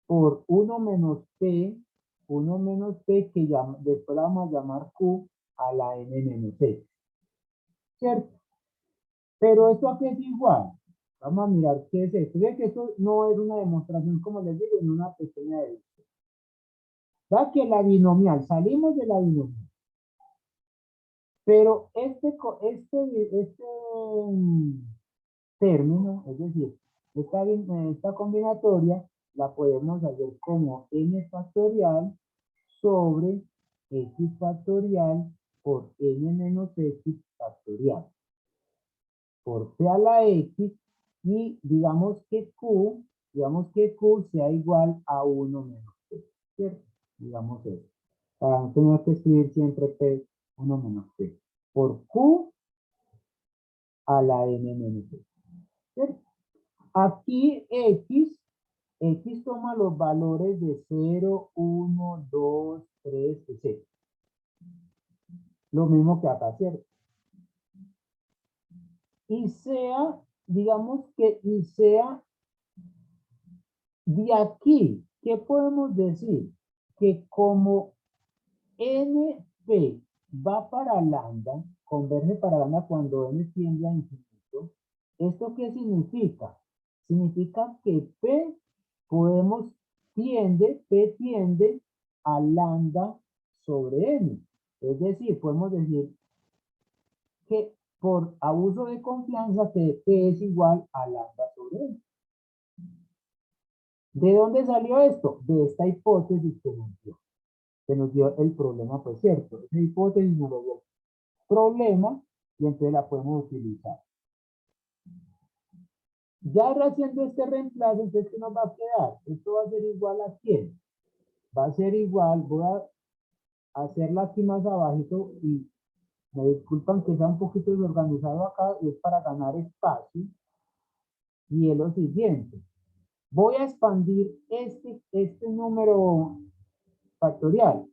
por 1 menos p que después la vamos a llamar q a la n menos x, ¿cierto? Pero esto aquí es igual. Vamos a mirar qué es esto. Ve que esto no es una demostración, como les digo, en una pequeña deducción. Va que la binomial, salimos de la binomial. Pero término, es decir, esta combinatoria la podemos hacer como n factorial sobre x factorial por n menos x factorial por p a la x y digamos que q sea igual a 1 menos p, ¿cierto? Digamos eso. Para no tener que escribir siempre p 1 menos p por q a la n menos x, ¿cierto? Aquí x toma los valores de 0, 1, 2, 3, etc. Lo mismo que acá, ¿cierto? Y sea, digamos que y sea de aquí, ¿qué podemos decir? Que como NP va para lambda, converge para lambda cuando n tiende a infinito, ¿esto qué significa? Significa que P tiende a lambda sobre n. Es decir, podemos decir que por abuso de confianza que P es igual a lambda sobre n. ¿De dónde salió esto? De esta hipótesis que nos dio el problema, pues cierto. Esa hipótesis nos dio el problema y entonces la podemos utilizar. Ya haciendo este reemplazo, entonces, ¿qué nos va a quedar? Esto va a ser igual a ¿quién? Va a ser igual, voy a hacerla aquí más abajito y me disculpan que sea un poquito desorganizado acá, y es para ganar espacio. Y es lo siguiente. Voy a expandir este número factorial.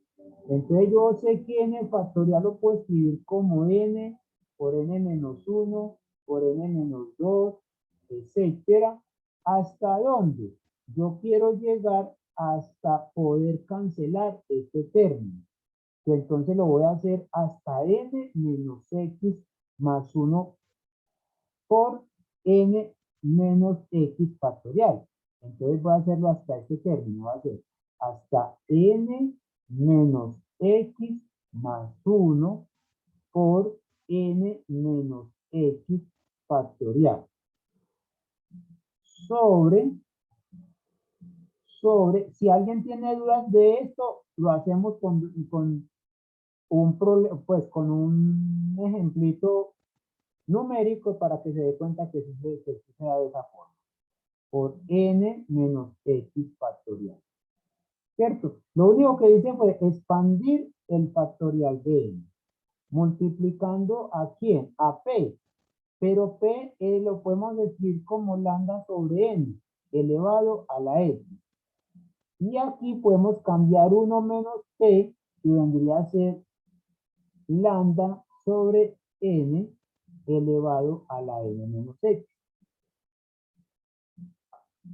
Entonces yo sé que n factorial lo puedo escribir como n por n menos 1, por n menos 2, etcétera. ¿Hasta dónde? Yo quiero llegar hasta poder cancelar este término. Que entonces lo voy a hacer hasta n menos x más 1 por n menos x factorial. Entonces voy a hacerlo hasta este término. Va a ser hasta n menos x más 1 por n menos x factorial. Si alguien tiene dudas de esto, lo hacemos con un ejemplito numérico para que se dé cuenta que se da de esa forma. Por n menos x factorial. ¿Cierto? Lo único que hice fue expandir el factorial de n. Multiplicando ¿a quién? A p. Pero p lo podemos decir como lambda sobre n elevado a la x. Y aquí podemos cambiar 1 menos p y vendría a ser lambda sobre n elevado a la n menos x.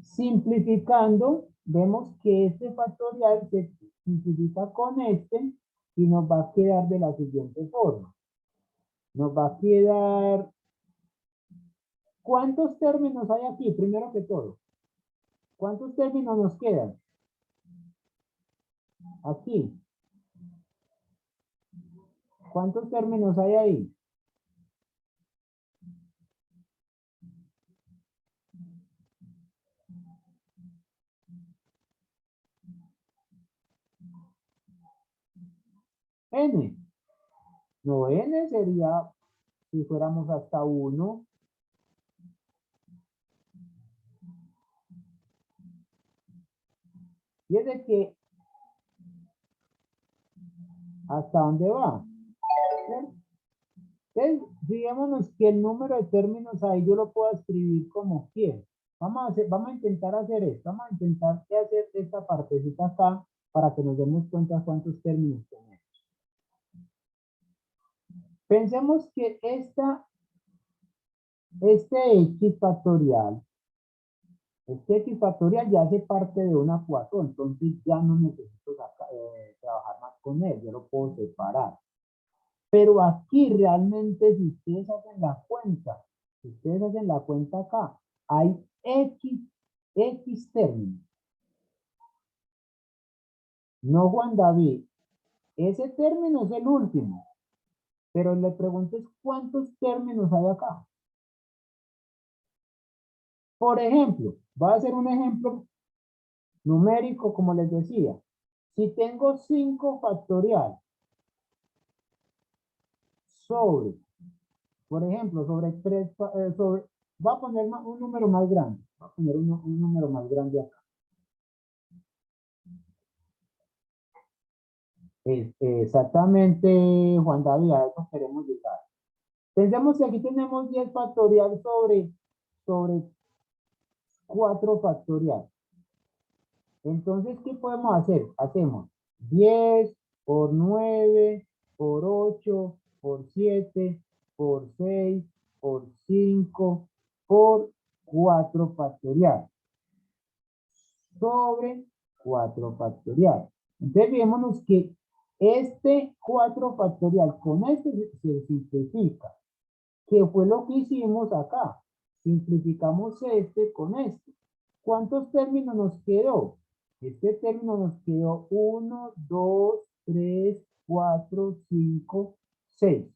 Simplificando, vemos que este factorial se simplifica con este y nos va a quedar de la siguiente forma. Nos va a quedar... ¿Cuántos términos hay aquí? Primero que todo. ¿Cuántos términos nos quedan? Aquí. ¿Cuántos términos hay ahí? n. No, n sería, si fuéramos hasta 1, y es de que, ¿hasta dónde va? Entonces, digámonos que el número de términos ahí yo lo puedo escribir como quiera. Vamos a intentar hacer esto. Vamos a intentar hacer esta partecita acá para que nos demos cuenta cuántos términos tenemos. Pensemos que este x factorial ya hace parte de una cuatro, entonces ya no necesito trabajar más con él, yo lo puedo separar. Pero aquí realmente, si ustedes hacen la cuenta acá, hay X términos. No, Juan David, ese término es el último, pero le pregunto es cuántos términos hay acá. Por ejemplo, voy a hacer un ejemplo numérico, como les decía. Si tengo 5 factorial sobre, por ejemplo, sobre 3, va a poner un número más grande. Va a poner un número más grande acá. Exactamente, Juan David, a eso queremos llegar. Pensemos que aquí tenemos 10 factorial sobre 4 factorial. Entonces, ¿qué podemos hacer? Hacemos 10 por 9, por 8, por 7, por 6, por 5, por 4 factorial. Sobre 4 factorial. Entonces, fijémonos que este 4 factorial con este se simplifica. ¿Qué fue lo que hicimos acá? Simplificamos este con este. ¿Cuántos términos nos quedó? Este término nos quedó 1, 2, 3, 4, 5, 6.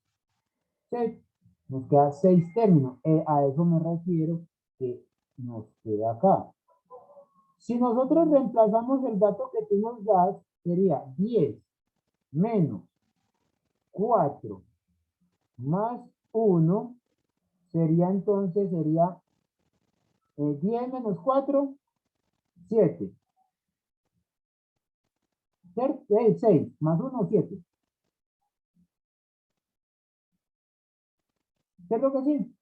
6. Nos quedan 6 términos. A eso me refiero que nos queda acá. Si nosotros reemplazamos el dato que tú nos das, sería 10 menos 4 más 1, sería 10 menos 4, 7. 6 más 1, 7. ¿Cierto que sí?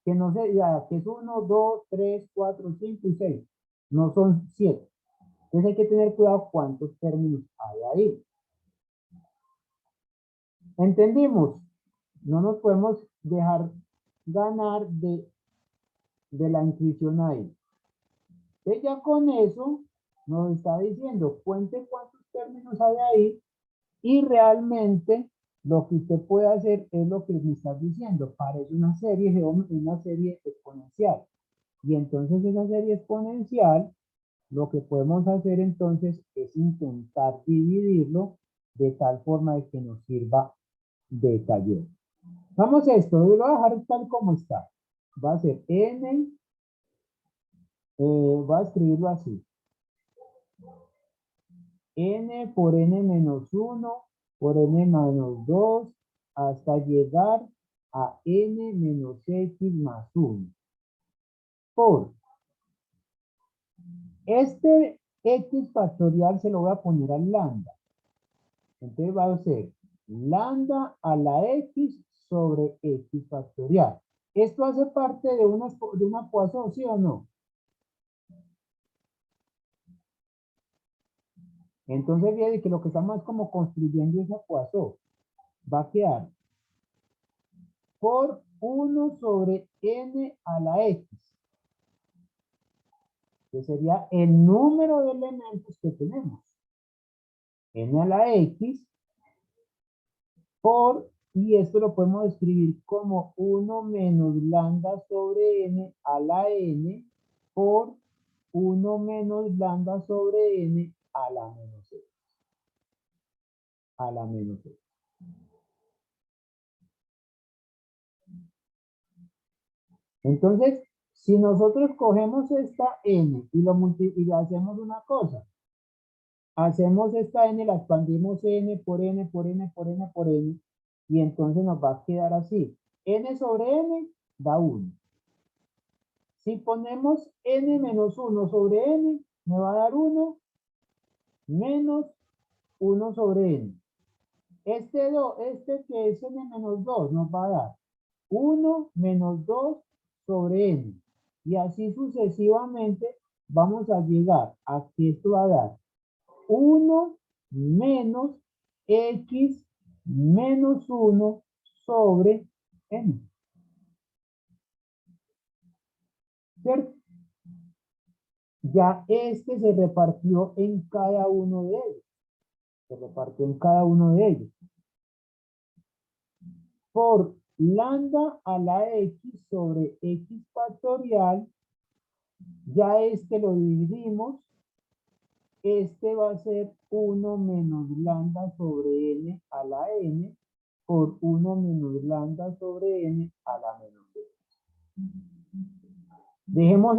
Que no sé, ya, que es 1, 2, 3, 4, 5 y 6. No son 7. Entonces hay que tener cuidado cuántos términos hay ahí. ¿Entendimos? No nos podemos dejar ganar de la intuición ahí. Entonces ya con eso nos está diciendo, cuente cuántos términos hay ahí y realmente lo que usted puede hacer es lo que me está diciendo. Parece una serie exponencial. Y entonces esa serie exponencial, lo que podemos hacer entonces es intentar dividirlo de tal forma de que nos sirva de taller. Vamos a esto, lo voy a dejar tal como está. Va a ser n, voy a escribirlo así. N por n menos 1 por n menos 2 hasta llegar a n menos x más 1. Por este x factorial se lo voy a poner al lambda. Entonces va a ser lambda a la x sobre x factorial. ¿Esto hace parte de una Poisson, sí o no? Entonces viene que lo que estamos es como construyendo esa Poisson. Va a quedar por 1 sobre n a la x. Que sería el número de elementos que tenemos. N a la x por, y esto lo podemos escribir como 1 menos lambda sobre n a la n por 1 menos lambda sobre n a la menos x. A la menos x. Entonces, si nosotros cogemos esta n y le hacemos una cosa, Hacemos esta n, la expandimos n por n por n por n por n, y entonces nos va a quedar así. N sobre n da 1. Si ponemos n menos 1 sobre n, me va a dar 1 menos 1 sobre n. Este que es n menos 2 nos va a dar 1 menos 2 sobre n. Y así sucesivamente vamos a llegar a que esto va a dar 1 menos x menos 1 sobre n. ¿Cierto? Ya este se repartió en cada uno de ellos. Se repartió en cada uno de ellos. Por lambda a la x sobre x factorial, ya este lo dividimos. Este va a ser 1 menos lambda sobre n a la n por 1 menos lambda sobre n a la menos n. Dejemos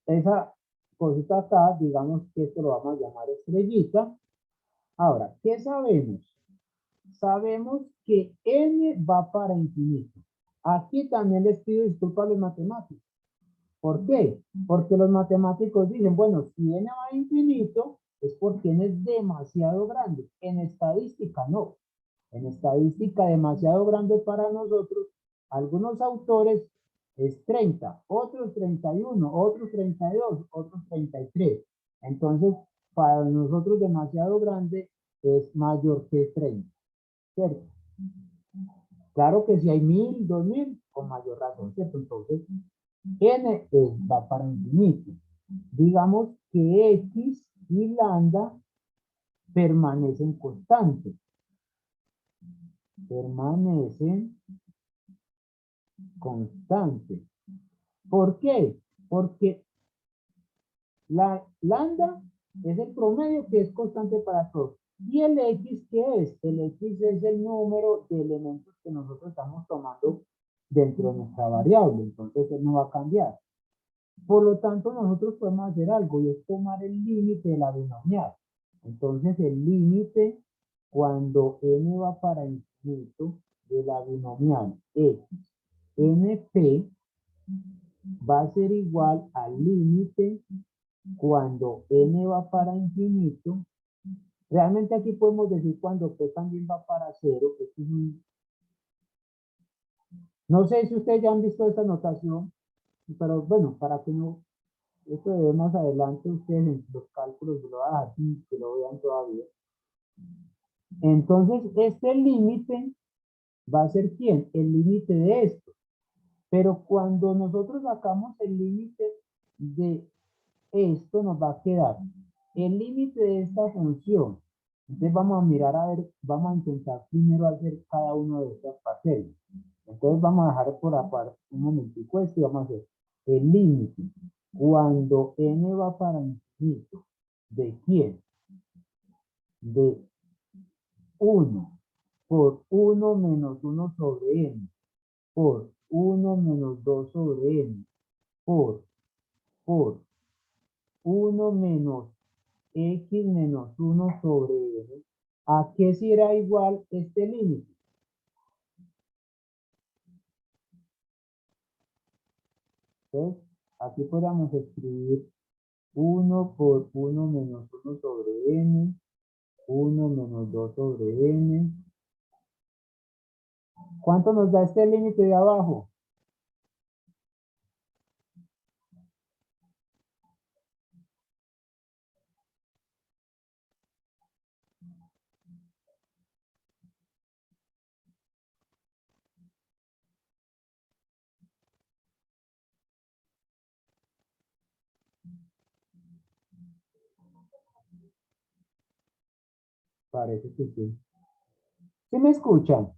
esa cosita acá, digamos que esto lo vamos a llamar estrellita. Ahora, ¿qué sabemos? Sabemos que n va para infinito. Aquí también les pido disculpas a los matemáticos. ¿Por qué? Porque los matemáticos dicen, bueno, si n va a infinito, es porque n es demasiado grande. En estadística no. En estadística demasiado grande para nosotros, algunos autores es 30, otros 31, otros 32, otros 33. Entonces, para nosotros demasiado grande es mayor que 30, ¿cierto? Claro que si hay 1000, 2000, con mayor razón, ¿cierto? Entonces, n va para infinito. Digamos que x y lambda permanecen constantes. Permanecen constantes. ¿Por qué? Porque la lambda es el promedio que es constante para todos. ¿Y el x qué es? El x es el número de elementos que nosotros estamos tomando dentro de nuestra variable. Entonces, él no va a cambiar. Por lo tanto, nosotros podemos hacer algo y es tomar el límite de la binomial. Entonces, el límite cuando n va para infinito de la binomial x np va a ser igual al límite cuando n va para infinito. Realmente aquí podemos decir cuando p también va para 0. No sé si ustedes ya han visto esta notación, pero bueno, para que no, esto de más adelante ustedes en los cálculos lo van a dejar sin que lo vean todavía. Entonces, este límite va a ser ¿quién? El límite de esto. Pero cuando nosotros sacamos el límite de esto, nos va a quedar el límite de esta función. Entonces vamos a mirar a ver, vamos a intentar primero hacer cada uno de estas parcelas. Entonces vamos a dejar por aparte un momentico esto y vamos a hacer el límite cuando n va para infinito. ¿De quién? De 1 por 1 menos 1 sobre n por 1 menos 2 sobre n por 1 menos x menos 1 sobre n. ¿A qué será igual este límite? Entonces, aquí podemos escribir 1 por 1 menos 1 sobre n, 1 menos 2 sobre n. ¿Cuánto nos da este límite de abajo? Parece que sí. ¿Sí me escuchan?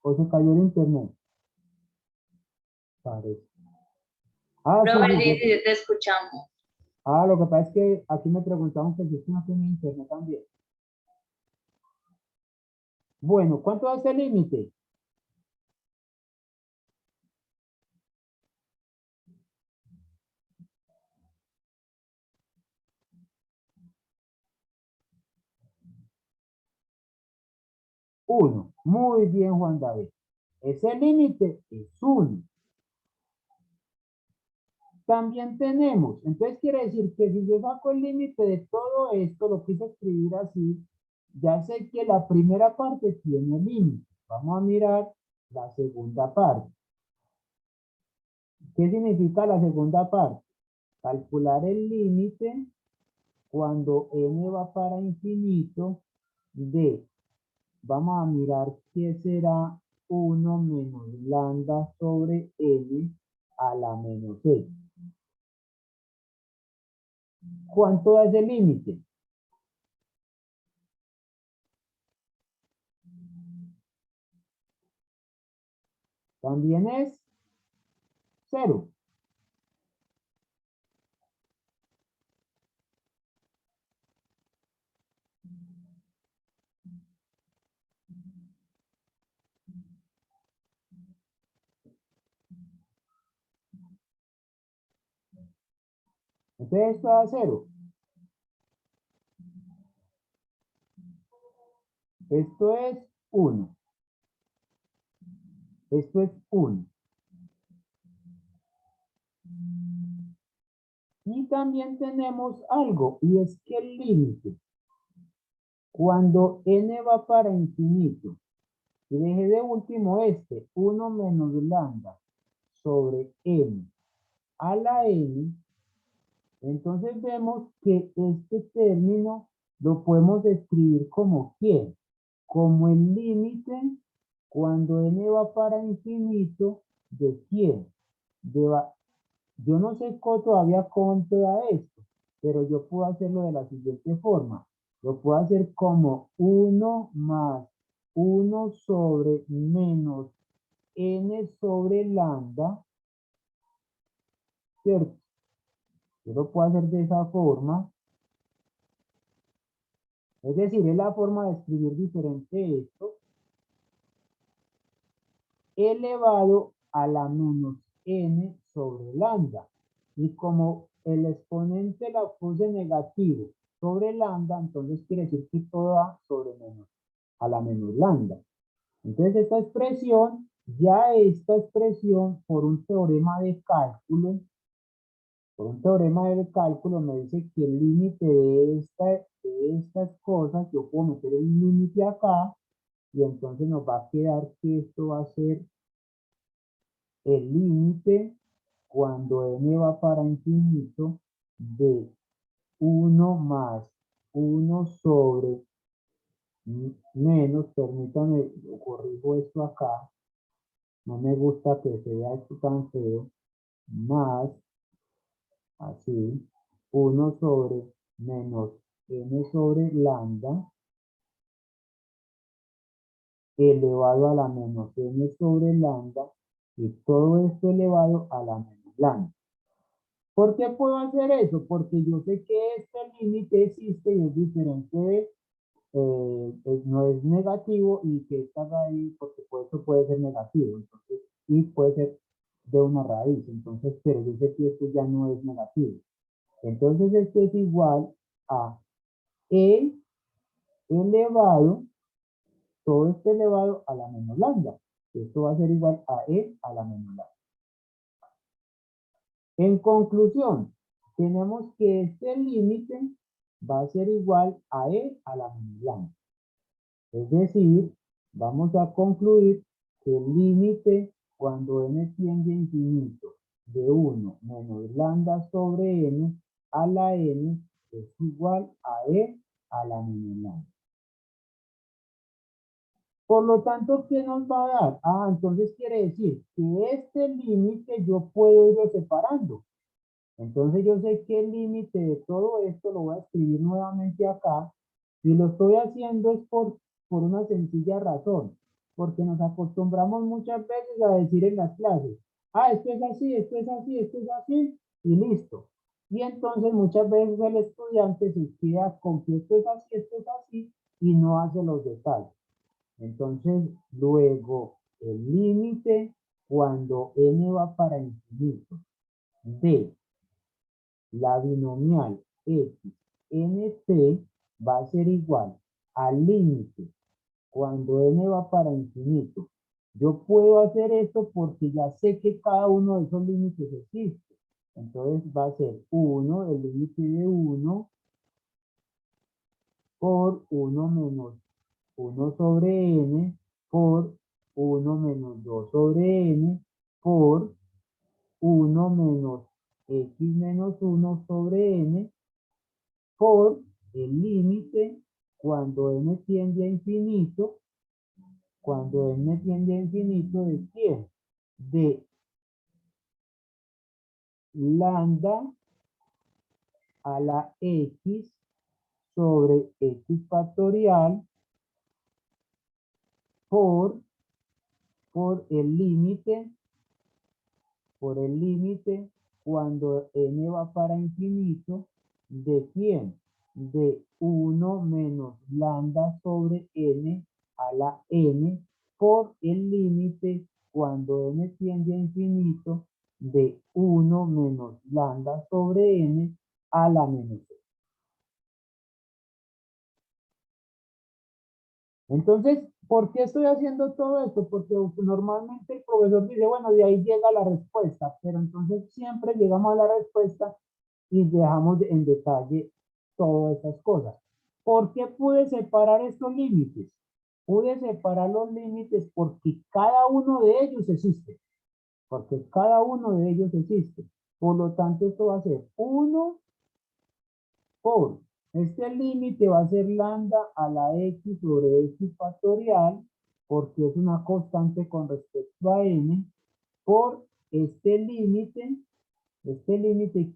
¿O se cayó el internet? Parece. Ah, sí, Robert, sí. sí, te escuchamos. Ah, lo que pasa es que aquí me preguntaron que si es que no tenía internet también. Bueno, ¿cuánto da este límite? 1. Muy bien, Juan David. Ese límite es 1. También tenemos, entonces quiere decir que si yo saco el límite de todo esto, lo quise escribir así, ya sé que la primera parte tiene límite. Vamos a mirar la segunda parte. ¿Qué significa la segunda parte? Calcular el límite cuando n va para infinito de, vamos a mirar qué será 1 menos lambda sobre n a la menos x. ¿Cuánto es el límite? También es 0. Entonces esto da 0. Esto es 1. Esto es 1. Y también tenemos algo, y es que el límite, cuando n va para infinito, y dejé de último 1 menos lambda sobre n a la n, entonces vemos que este término lo podemos escribir como ¿quién? Como el límite cuando n va para infinito de ¿quién? Yo no sé todavía cómo te da esto, pero yo puedo hacerlo de la siguiente forma. Lo puedo hacer como 1 más 1 sobre menos n sobre lambda, ¿cierto? Yo lo puedo hacer de esa forma. Es decir, es la forma de escribir diferente esto, elevado a la menos n sobre lambda. Y como el exponente la puse negativo sobre lambda, entonces quiere decir que todo va sobre menos a la menos lambda. Entonces esta expresión por un teorema de cálculo, me dice que el límite de estas cosas, yo puedo meter el límite acá, y entonces nos va a quedar que esto va a ser el límite cuando n va para infinito de 1 más 1 sobre menos, permítame, corrijo esto acá, no me gusta que se vea esto tan feo, más, así, 1 sobre menos n sobre lambda, elevado a la menos n sobre lambda, y todo esto elevado a la menos lambda. ¿Por qué puedo hacer eso? Porque yo sé que este límite existe y es diferente de, no es negativo y que esta raíz, porque por eso puede ser negativo, entonces, y puede ser de una raíz, entonces, pero yo sé que esto ya no es negativo. Entonces, esto es igual a e elevado, todo esto elevado a la menos lambda. Esto va a ser igual a e a la menos lambda. En conclusión, tenemos que este límite va a ser igual a e a la menos lambda. Es decir, vamos a concluir que el límite cuando n tiende a infinito de 1 menos lambda sobre n a la n es igual a e a la menos lambda. Por lo tanto, ¿qué nos va a dar? Entonces quiere decir que este límite yo puedo irlo separando. Entonces yo sé que el límite de todo esto lo voy a escribir nuevamente acá, y lo estoy haciendo es por una sencilla razón, porque nos acostumbramos muchas veces a decir en las clases, esto es así, esto es así, esto es así, y listo. Y entonces muchas veces el estudiante se queda con que esto es así, y no hace los detalles. Entonces, luego, el límite cuando n va para infinito de la binomial x nt va a ser igual al límite cuando n va para infinito. Yo puedo hacer esto porque ya sé que cada uno de esos límites existe. Entonces va a ser 1, el límite de 1, por 1 menos 1 sobre n, por 1 menos 2 sobre n, por 1 menos x menos 1 sobre n, por el límite cuando n tiende a infinito, cuando n tiende a infinito, ¿de quién? De lambda a la x sobre x factorial por el límite, cuando n va para infinito, ¿de quién? De 1 menos lambda sobre n a la n por el límite cuando n tiende a infinito de 1 menos lambda sobre n a la menos n. Entonces, ¿por qué estoy haciendo todo esto? Porque normalmente el profesor dice, bueno, de ahí llega la respuesta, pero entonces siempre llegamos a la respuesta y dejamos en detalle todas esas cosas. ¿Por qué pude separar estos límites? Pude separar los límites porque cada uno de ellos existe. Porque cada uno de ellos existe. Por lo tanto, esto va a ser 1 por este límite va a ser lambda a la x sobre x factorial, porque es una constante con respecto a n, por este límite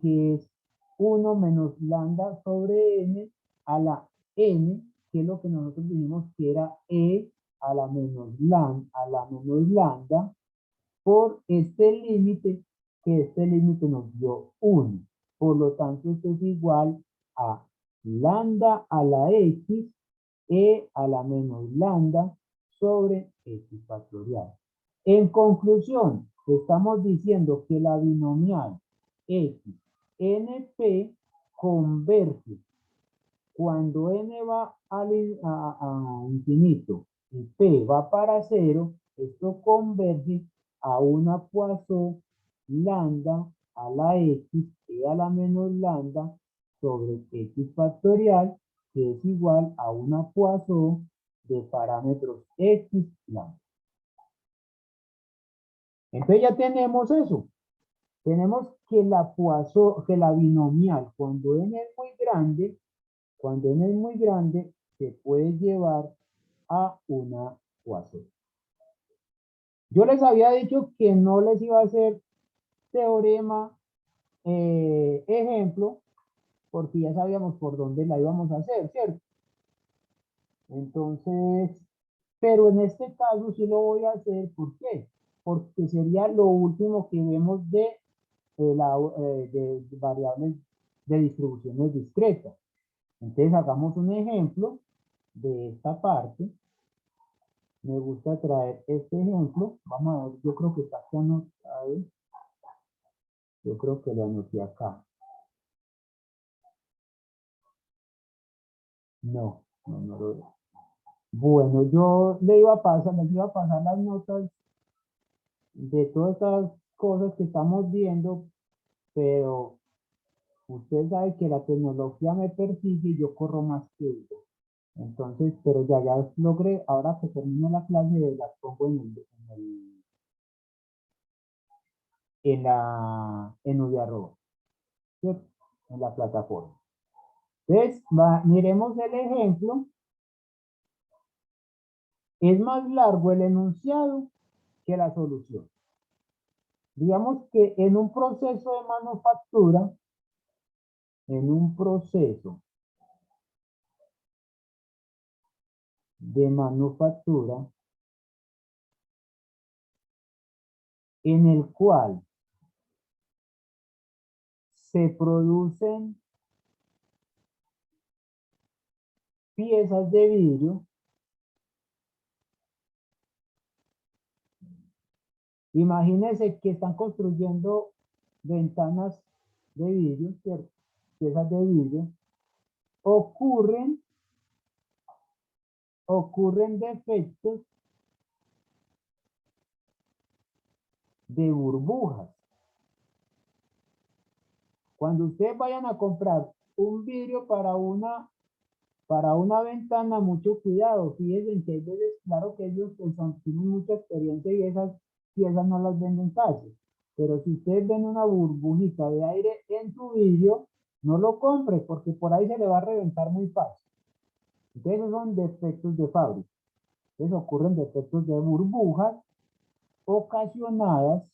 que es 1 menos lambda sobre n a la n, que es lo que nosotros dijimos que era e a la menos lambda, por este límite, que este límite nos dio 1. Por lo tanto, esto es igual a lambda a la x, e a la menos lambda sobre x factorial. En conclusión, estamos diciendo que la binomial x, np converge cuando n va a infinito y p va para 0, esto converge a una Poisson lambda a la x, e a la menos lambda sobre x factorial, que es igual a una Poisson de parámetros x lambda. Entonces ya tenemos eso. Tenemos que la Poisson, que la binomial, cuando n es muy grande, se puede llevar a una Poisson. Yo les había dicho que no les iba a hacer teorema, ejemplo, porque ya sabíamos por dónde la íbamos a hacer, ¿cierto? Entonces, pero en este caso sí lo voy a hacer, ¿por qué? Porque sería lo último que vemos de variables de distribuciones discretas. Entonces hagamos un ejemplo de esta parte. Me gusta traer este ejemplo. Vamos a ver, yo creo que está acá anotado. Yo creo que lo anoté acá. No lo veo. Bueno, yo les iba a pasar las notas de todas estas cosas que estamos viendo, pero usted sabe que la tecnología me persigue y yo corro más que ella. Entonces, pero ya logré, ahora que termine la clase, las pongo en Udiarroba, ¿cierto? En la plataforma. Entonces, miremos el ejemplo. Es más largo el enunciado que la solución. Digamos que en un proceso de manufactura, en el cual se producen piezas de vidrio. Imagínense que están construyendo ventanas de vidrio, ¿cierto? Piezas de vidrio. Ocurren ocurren defectos de burbujas. Cuando ustedes vayan a comprar un vidrio para una ventana, mucho cuidado. Fíjense que hay veces, claro que ellos pues, tienen mucha experiencia y esas piezas no las venden fácil. Pero si ustedes ven una burbujita de aire en su vidrio, no lo compre porque por ahí se le va a reventar muy fácil. Entonces esos son defectos de fábrica. Entonces ocurren defectos de burbujas ocasionadas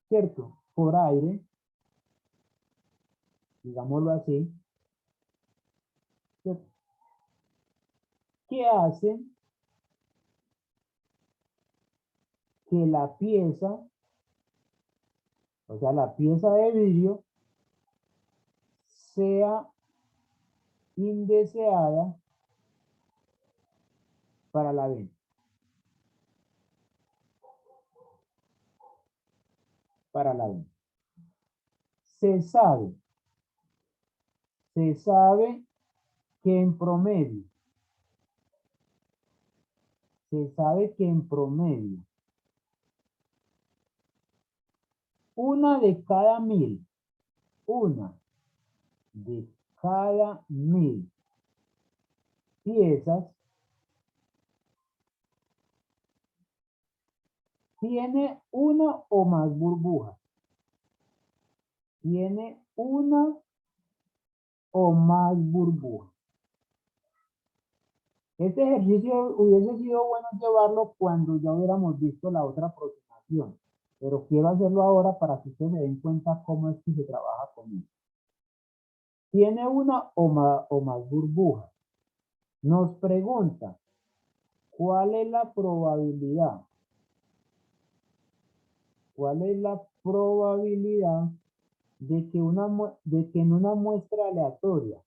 ¿cierto? Por aire, digámoslo así, ¿cierto? Que hacen que la pieza, o sea, la pieza de vidrio, sea indeseada para la venta. Para la venta. Se sabe que en promedio, una de cada 1000 piezas tiene una o más burbujas. Tiene una o más burbujas. Este ejercicio hubiese sido bueno llevarlo cuando ya hubiéramos visto la otra aproximación, pero quiero hacerlo ahora para que ustedes se den cuenta cómo es que se trabaja con esto. Tiene una o más burbujas. Nos pregunta, ¿cuál es la probabilidad? ¿Cuál es la probabilidad de que en una muestra aleatoria,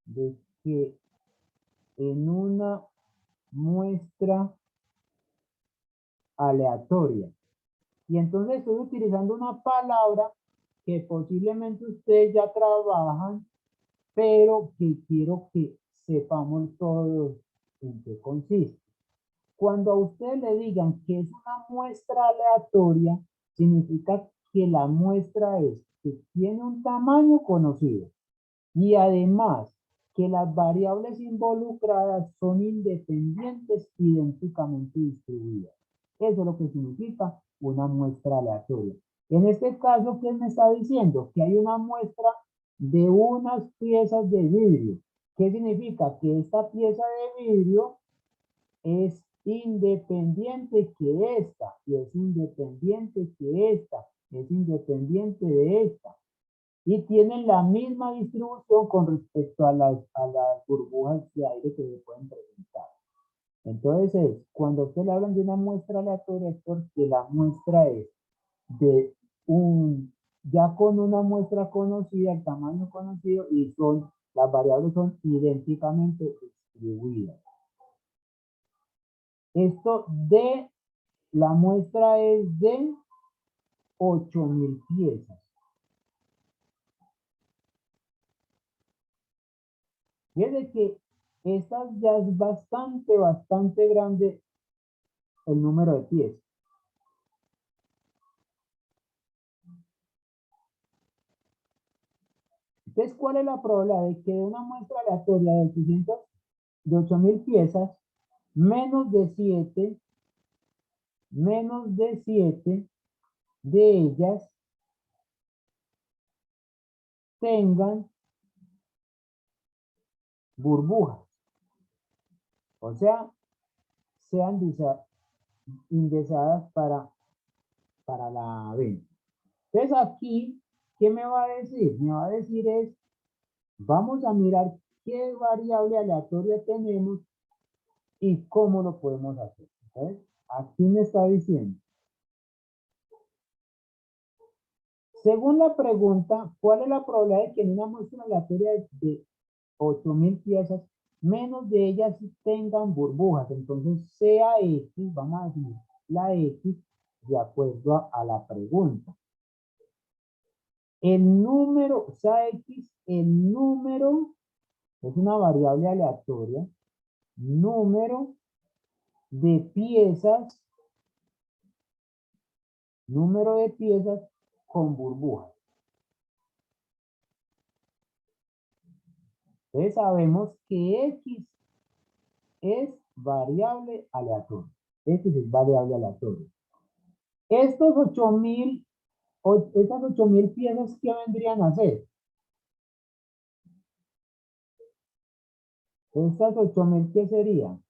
de que en una muestra aleatoria? Y entonces estoy utilizando una palabra que posiblemente ustedes ya trabajan, pero que quiero que sepamos todos en qué consiste. Cuando a ustedes le digan que es una muestra aleatoria, significa que la muestra que tiene un tamaño conocido y además que las variables involucradas son independientes idénticamente distribuidas. Eso es lo que significa una muestra aleatoria. En este caso, ¿qué me está diciendo? Que hay una muestra de unas piezas de vidrio. ¿Qué significa? Que esta pieza de vidrio es independiente que esta, y es independiente que esta, es independiente de esta. Y tienen la misma distribución con respecto a las burbujas de aire que se pueden presentar. Entonces, cuando usted le hablan de una muestra aleatoria, es porque la muestra es de ya con una muestra conocida, el tamaño conocido, y las variables son idénticamente distribuidas. Esto de la muestra es de 8000 piezas. Fíjense que esta ya es bastante grande el número de piezas. Entonces, ¿cuál es la probabilidad de que de una muestra aleatoria de 8000 piezas, menos de 7 de ellas tengan burbujas? O sea, sean indeseadas para la venta. Entonces aquí, ¿qué me va a decir? Me va a decir vamos a mirar qué variable aleatoria tenemos y cómo lo podemos hacer. ¿Sabes? Aquí me está diciendo, según la pregunta, ¿cuál es la probabilidad de que en una muestra aleatoria de 8000 piezas, menos de ellas tengan burbujas? Entonces, sea X, vamos a decir la X de acuerdo a la pregunta. El número, o sea, X, el número es una variable aleatoria, número de piezas, número de piezas con burbujas. Entonces sabemos que X es variable aleatoria. X es variable aleatoria. Estos 8.000, estas 8.000 piezas, ¿qué vendrían a ser? Estas 8.000, ¿qué serían?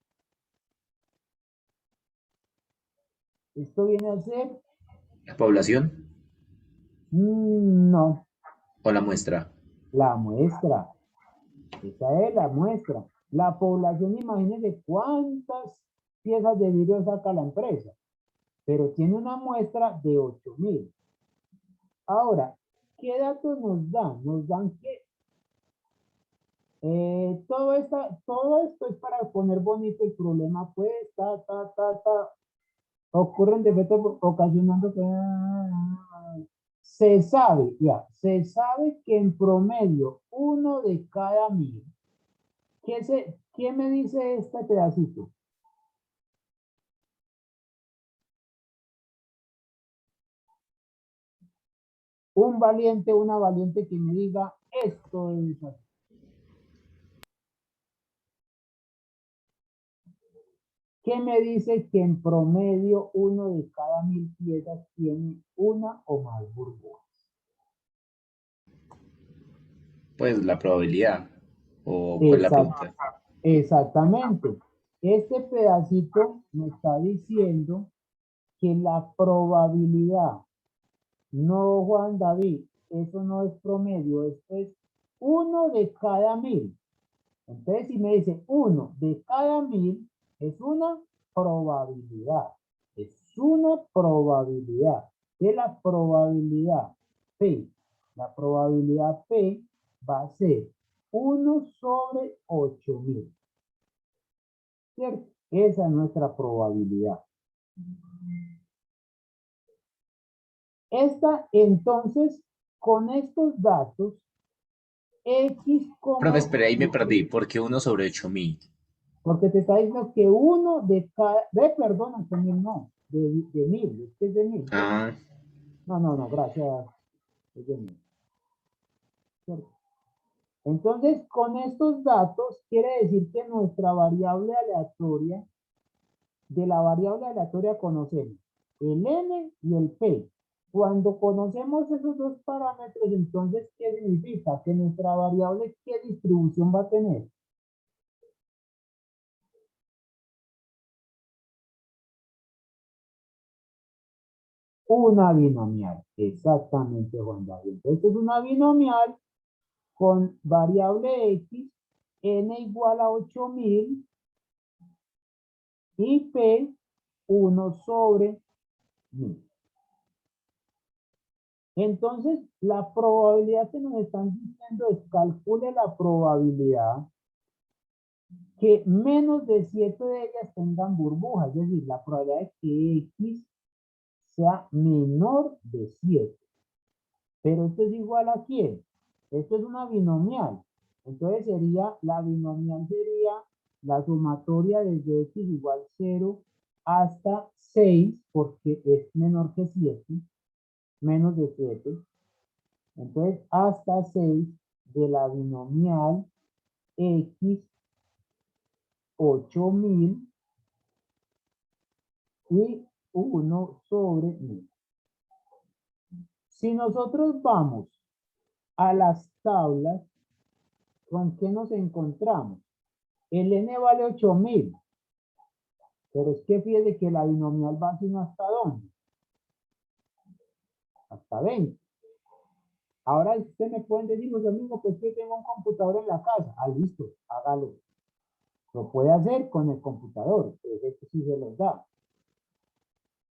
Esto viene a ser, ¿La población no, o la muestra? la muestra. Esa es la muestra. La población, imagínense cuántas piezas de vidrio saca la empresa, pero tiene una muestra de 8.000. Ahora, ¿qué datos nos dan? Nos dan que todo esto es para poner bonito el problema, pues, ocurren defectos ocasionando que se sabe, ya, se sabe que en promedio 1 de cada 1.000. ¿Qué me dice este pedacito? Un valiente, una valiente que me diga esto es así. ¿Qué me dice que en promedio 1 de cada 1.000 piezas tiene una o más burbujas? Pues la probabilidad. ¿O cuál es la pregunta? Exactamente. Este pedacito me está diciendo que la probabilidad, no Juan David, eso no es promedio, esto es 1 de cada 1.000. Entonces, si me dice 1 de cada 1.000, es una probabilidad. Es una probabilidad. De la probabilidad P. La probabilidad P va a ser 1 sobre 8.000. ¿Cierto? Esa es nuestra probabilidad. Entonces, con estos datos, X Profe, como, espera, ahí me perdí. ¿Por qué 1/8000? porque te está diciendo que 1 de cada, perdón, 8.000 no, de 1.000, es que es de 1.000, ¿cierto? Ah, No, gracias, es de 1.000, ¿cierto? Entonces, con estos datos, quiere decir que nuestra variable aleatoria, de la variable aleatoria conocemos el n y el p. Cuando conocemos esos dos parámetros, entonces, ¿qué significa? Que nuestra variable, ¿qué distribución va a tener? Una binomial. Exactamente, Juan David. Entonces, es una binomial con variable x, n igual a 8.000 y p 1 sobre 1.000. Entonces, la probabilidad que nos están diciendo es calcule la probabilidad que menos de 7 de ellas tengan burbujas, es decir, la probabilidad de que X sea menor de 7. Pero esto es igual a ¿quién? Esto es una binomial. Entonces la binomial sería la sumatoria desde X igual 0 hasta 6, porque es menor que 7, menos de 7. Entonces, hasta 6 de la binomial X 8.000 y 1 sobre 1.000. Si nosotros vamos a las tablas, ¿con qué nos encontramos? El n vale 8.000, pero es que fíjese que la binomial va sino hasta dónde? Hasta 20. Ahora usted me pueden decir, pues amigo, pues que tengo un computador en la casa. Ah, listo, hágalo. Lo puede hacer con el computador, pues esto sí se los da.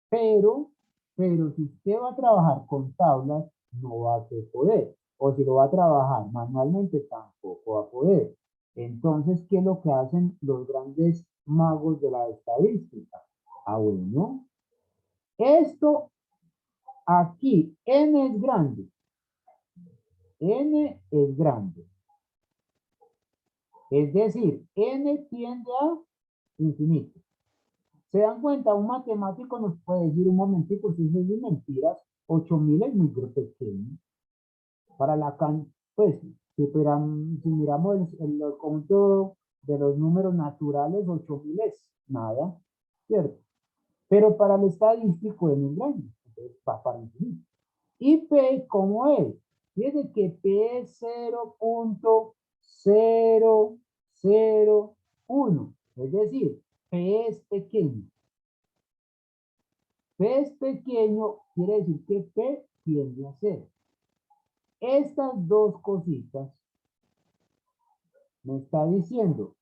Pero si usted va a trabajar con tablas, no va a poder. O si lo va a trabajar manualmente, tampoco va a poder. Entonces, ¿qué es lo que hacen los grandes magos de la estadística? Ah, bueno, esto aquí, n es grande. n es grande. Es decir, n tiende a infinito. ¿Se dan cuenta? Un matemático nos puede decir un momentico, si eso es de mentiras, 8000 es muy pequeño. Para la pues, si miramos el conjunto de los números naturales, 8000 es nada, ¿cierto? Pero para el estadístico es muy grande, entonces va para infinito. ¿Y P cómo es? Fíjense que P es 0.001, es decir, P es pequeño. P es pequeño, quiere decir que P tiende a ser. Estas dos cositas me está diciendo,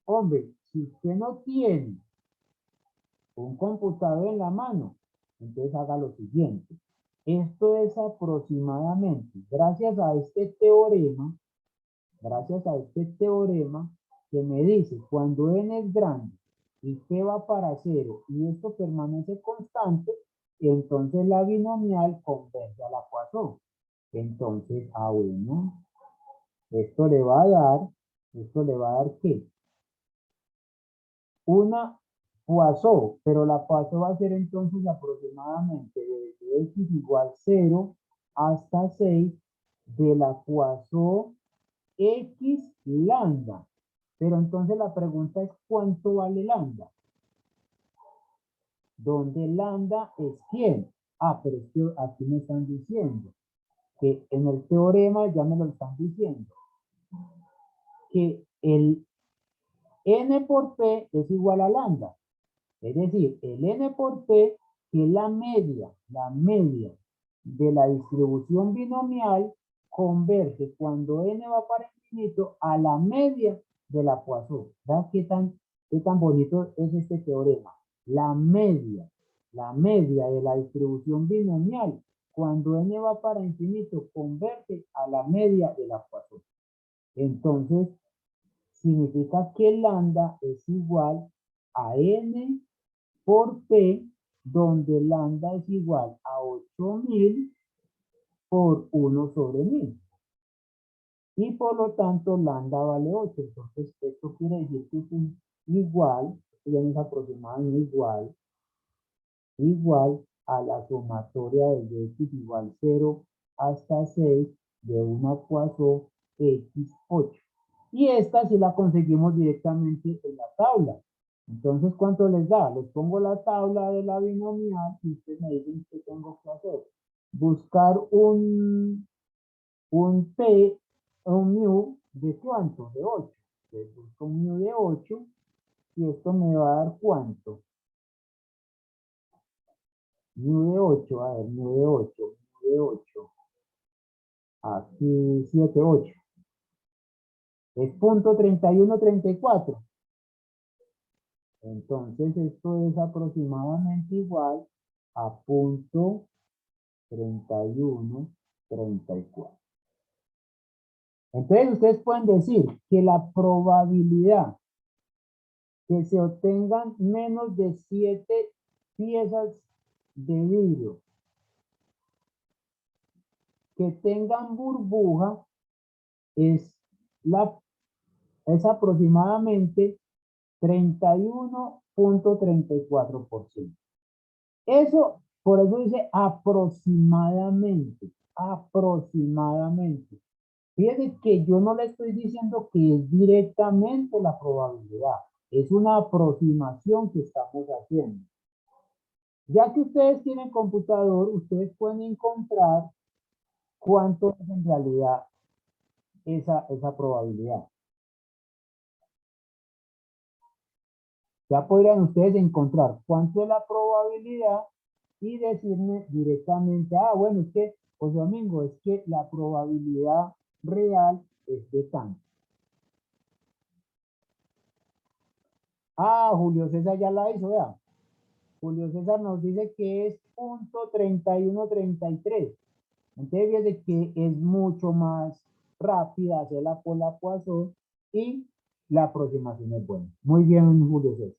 hombre, si usted no tiene un computador en la mano, entonces haga lo siguiente. Esto es aproximadamente, gracias a este teorema que me dice cuando n es grande y p va para 0 y esto permanece constante, entonces la binomial converge a la Poisson. Entonces, bueno, esto le va a dar ¿qué? Una Poisson, pero la Poisson va a ser entonces aproximadamente desde x igual 0 hasta 6 de la Poisson x lambda. Pero entonces la pregunta es ¿cuánto vale lambda? ¿Dónde lambda es quién? Pero es que aquí me están diciendo que en el teorema ya me lo están diciendo que el n por p es igual a lambda. Es decir, el n por p, que es la media de la distribución binomial, converge cuando n va para infinito a la media de la Poisson. ¿Verdad qué tan bonito es este teorema? La media de la distribución binomial, cuando n va para infinito, converge a la media de la Poisson. Entonces, significa que lambda es igual a n por p, donde lambda es igual a 8000 por 1 sobre 1000. Y por lo tanto, lambda vale 8. Entonces, esto quiere decir que es igual, ya nos aproximamos igual a la sumatoria desde x igual 0 hasta 6 de una Poisson x8. Y esta sí la conseguimos directamente en la tabla. Entonces, ¿cuánto les da? Les pongo la tabla de la binomial y ustedes me dicen qué tengo que hacer. Buscar un P, un mu de cuánto? De 8. Entonces, busco un mu de 8 y esto me va a dar cuánto. Mu de 8, a ver, mu de 8. Aquí 7, 8. Es punto 3134. Entonces esto es aproximadamente igual a punto 3134. Entonces ustedes pueden decir que la probabilidad que se obtengan menos de 7 piezas de vidrio que tengan burbuja es aproximadamente 31.34%. Eso, por eso dice aproximadamente. Fíjense que yo no le estoy diciendo que es directamente la probabilidad. Es una aproximación que estamos haciendo. Ya que ustedes tienen computador, ustedes pueden encontrar cuánto es en realidad esa probabilidad. Ya podrían ustedes encontrar cuánto es la probabilidad y decirme directamente, bueno, es que, José Domingo, es que la probabilidad real es de tanto. Julio César ya la hizo, vea. Julio César nos dice que es punto 3133. Entonces, fíjense que es mucho más rápida hacerla por la Poisson y la aproximación es buena. Muy bien, Julio César.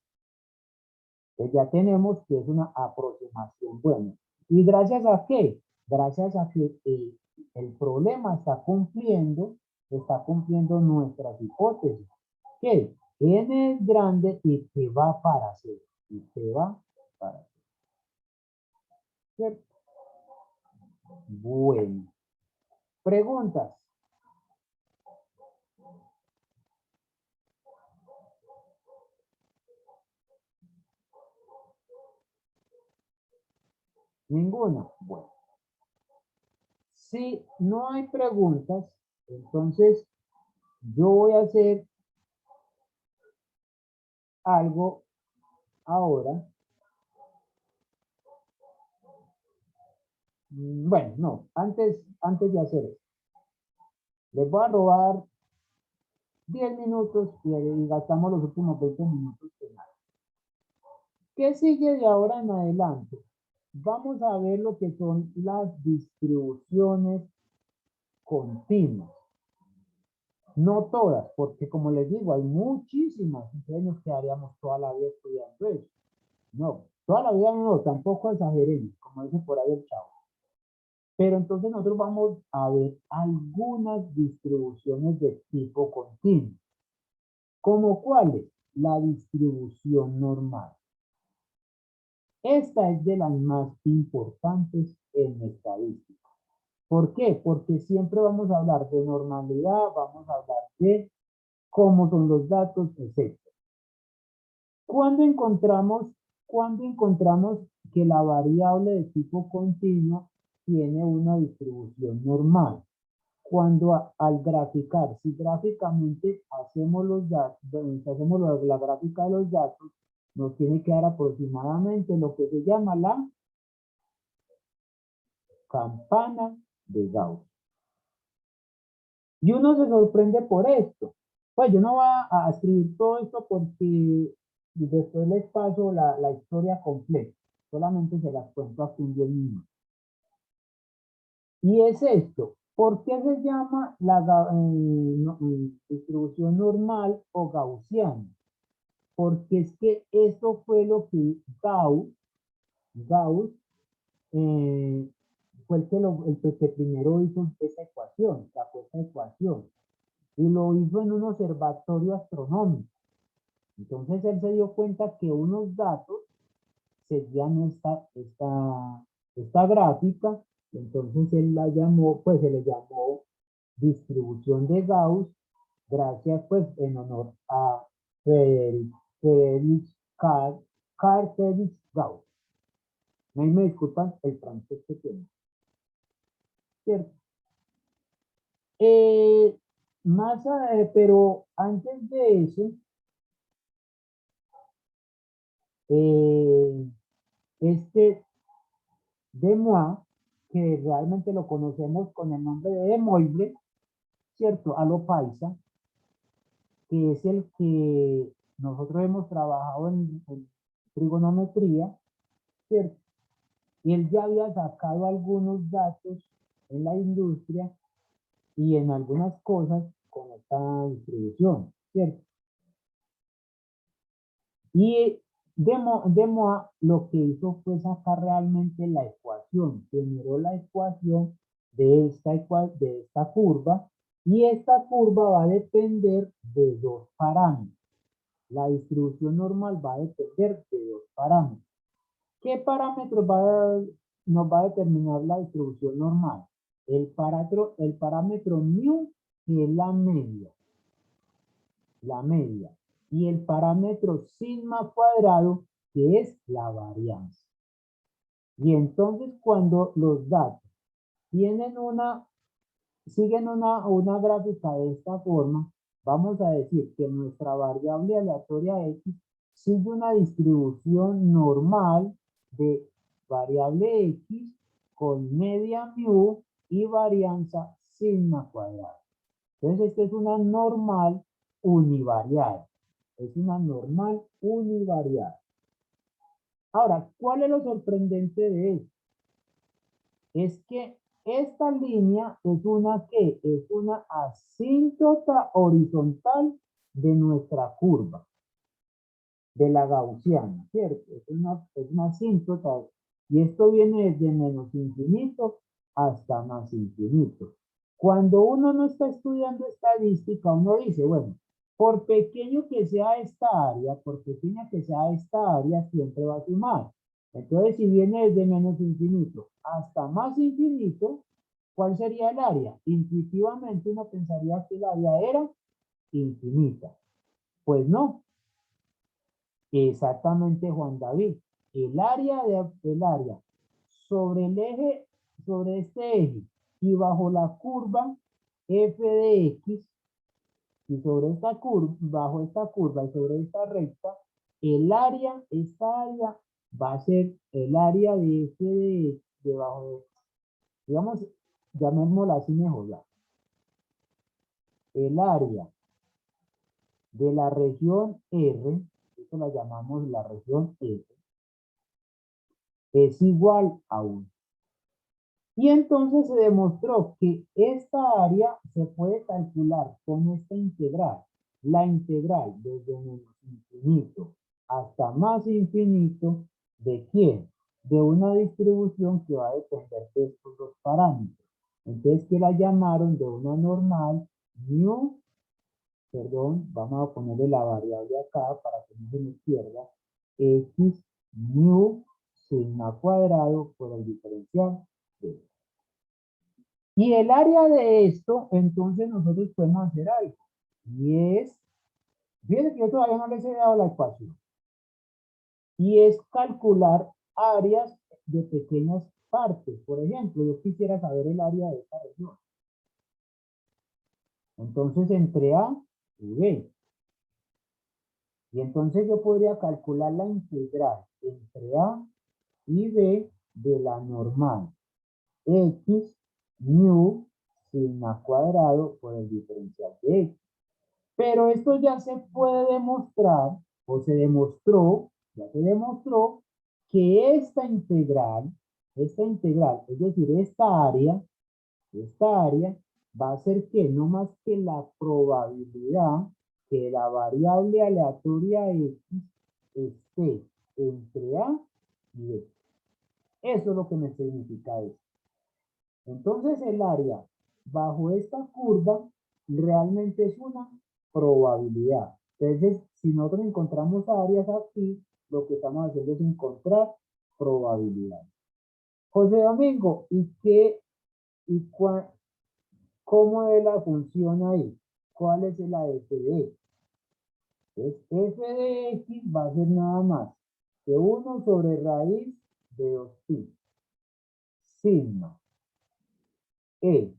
Pues ya tenemos que es una aproximación buena. ¿Y gracias a qué? Gracias a que el problema está cumpliendo nuestras hipótesis, que n es grande y que va para cero, y que va para cero. ¿Cierto? Bueno. Preguntas. Ninguna. Bueno. Si no hay preguntas, entonces yo voy a hacer algo ahora. Bueno, no, antes de hacer eso, les voy a robar 10 minutos y gastamos los últimos 20 minutos en nada. ¿Qué sigue de ahora en adelante? Vamos a ver lo que son las distribuciones continuas. No todas, porque como les digo, hay muchísimas. Entonces nos quedaríamos toda la vida estudiando eso. No, toda la vida no, tampoco exageremos, como dice por ahí el chavo. Pero entonces nosotros vamos a ver algunas distribuciones de tipo continuo. ¿Cómo cuáles? La distribución normal. Esta es de las más importantes en estadística. ¿Por qué? Porque siempre vamos a hablar de normalidad, vamos a hablar de cómo son los datos, etc. ¿Cuándo encontramos que la variable de tipo continuo tiene una distribución normal? Cuando al graficar, si gráficamente hacemos los datos, hacemos la gráfica de los datos, nos tiene que dar aproximadamente lo que se llama la campana de Gauss. Y uno se sorprende por esto. Pues yo no voy a escribir todo esto porque después les paso la historia completa. Solamente se las cuento aquí en 10 minutos. Y es esto. ¿Por qué se llama la distribución normal o gaussiana? Porque es que eso fue lo que Gauss fue el que primero hizo esa ecuación, sacó esa ecuación, y lo hizo en un observatorio astronómico. Entonces él se dio cuenta que unos datos seguían esta gráfica, entonces él la llamó, pues se le llamó distribución de Gauss, gracias pues en honor a Friedrich Carl Friedrich Gauss. Ahí me disculpan el francés que tengo. ¿Cierto? Pero antes de eso, Demois, que realmente lo conocemos con el nombre de De Moivre, ¿cierto? A lo paisa, que es el que nosotros hemos trabajado en trigonometría, ¿cierto? Y él ya había sacado algunos datos en la industria y en algunas cosas con esta distribución, ¿cierto? Y Demois lo que hizo fue sacar realmente la ecuación, generó la ecuación de esta curva, y esta curva va a depender de dos parámetros. La distribución normal va a depender de dos parámetros. ¿Qué parámetros nos va a determinar la distribución normal? El parámetro mu, que es la media. Y el parámetro sigma cuadrado, que es la varianza. Y entonces cuando los datos siguen una gráfica de esta forma, vamos a decir que nuestra variable aleatoria x sigue una distribución normal de variable x con media mu y varianza sigma cuadrada. Entonces, esta es una normal univariada. Es una normal univariada. Ahora, ¿cuál es lo sorprendente de esto? Es que esta línea es una asíntota horizontal de nuestra curva, de la gaussiana, ¿cierto? Es una asíntota. Y esto viene desde menos infinito hasta más infinito. Cuando uno no está estudiando estadística, uno dice, bueno, por pequeño que sea esta área, por pequeña que sea esta área, siempre va a sumar. Entonces, si viene desde menos infinito hasta más infinito, ¿cuál sería el área? Intuitivamente uno pensaría que el área era infinita. Pues no. Exactamente, Juan David. El área sobre el eje, sobre este eje y bajo la curva f de x, y sobre esta curva, bajo esta curva y sobre esta recta, esta área va a ser el área de f de debajo de, digamos, llamémosla así mejor ya. El área de la región R, esto la llamamos la región R, es igual a 1. Y entonces se demostró que esta área se puede calcular con esta integral. La integral desde menos infinito hasta más infinito, ¿de quién? De una distribución que va a depender de estos dos parámetros. Entonces, que la llamaron de una normal, mu, perdón, vamos a ponerle la variable acá para que no se me pierda, x mu sigma cuadrado por el diferencial de. Y el área de esto, entonces nosotros podemos hacer algo. Y es, fíjense que yo todavía no les he dado la ecuación. Y es calcular áreas de pequeñas partes. Por ejemplo, yo quisiera saber el área de esta región. Entonces, entre A y B. Y entonces yo podría calcular la integral entre A y B de la normal. X mu sigma cuadrado por el diferencial de X. Pero esto ya se puede demostrar, o se demostró, ya se demostró que esta integral, es decir, esta área va a ser que no más que la probabilidad que la variable aleatoria X esté entre A y B. Eso es lo que me significa esto. Entonces el área bajo esta curva realmente es una probabilidad. Entonces, si nosotros encontramos áreas aquí, lo que estamos haciendo es encontrar probabilidad. José Domingo, cómo es la función ahí? ¿Cuál es la f de x? Entonces, f de x va a ser nada más que 1 sobre raíz de 2pi. Sigma e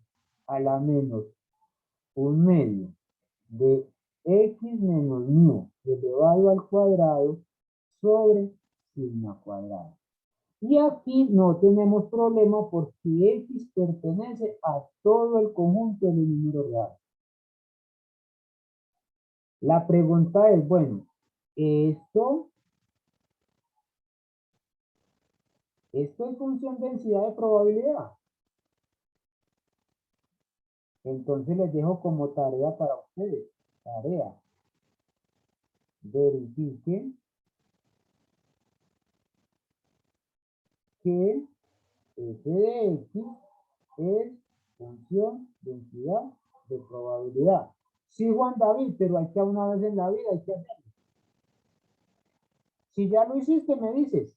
a la menos un medio de x menos mu elevado al cuadrado sobre sigma cuadrado. Y aquí no tenemos problema porque x pertenece a todo el conjunto de los números reales. La pregunta es, bueno, ¿esto es función de densidad de probabilidad? Entonces les dejo como tarea para ustedes. Tarea. Verifiquen que f de x es función de densidad de probabilidad. Sí, Juan David, pero hay que una vez en la vida hay que hacerlo. Si ya lo hiciste, me dices.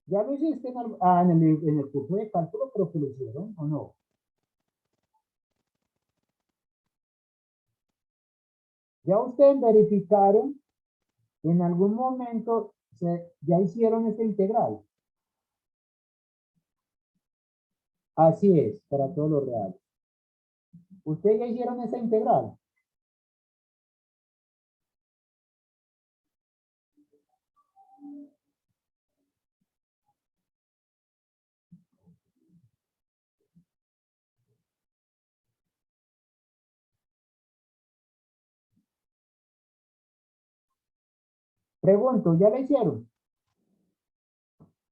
¿Ya lo hiciste en el curso de cálculo, pero que lo hicieron o no? Ya ustedes verificaron, en algún momento ya hicieron esta integral. Así es, para todos los reales. ¿Ustedes ya hicieron esta integral? Pregunto, ¿ya la hicieron?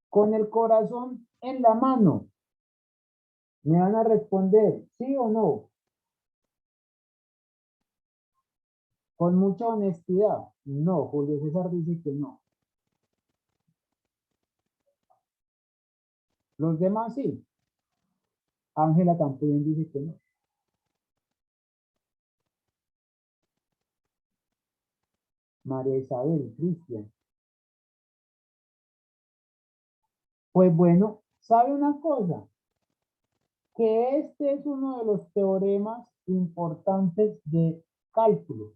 Con el corazón en la mano, ¿me van a responder sí o no? Con mucha honestidad. No, Julio César dice que no. Los demás sí. Ángela también dice que no. María Isabel, Cristian. Pues bueno, ¿sabe una cosa? Que este es uno de los teoremas importantes de cálculo.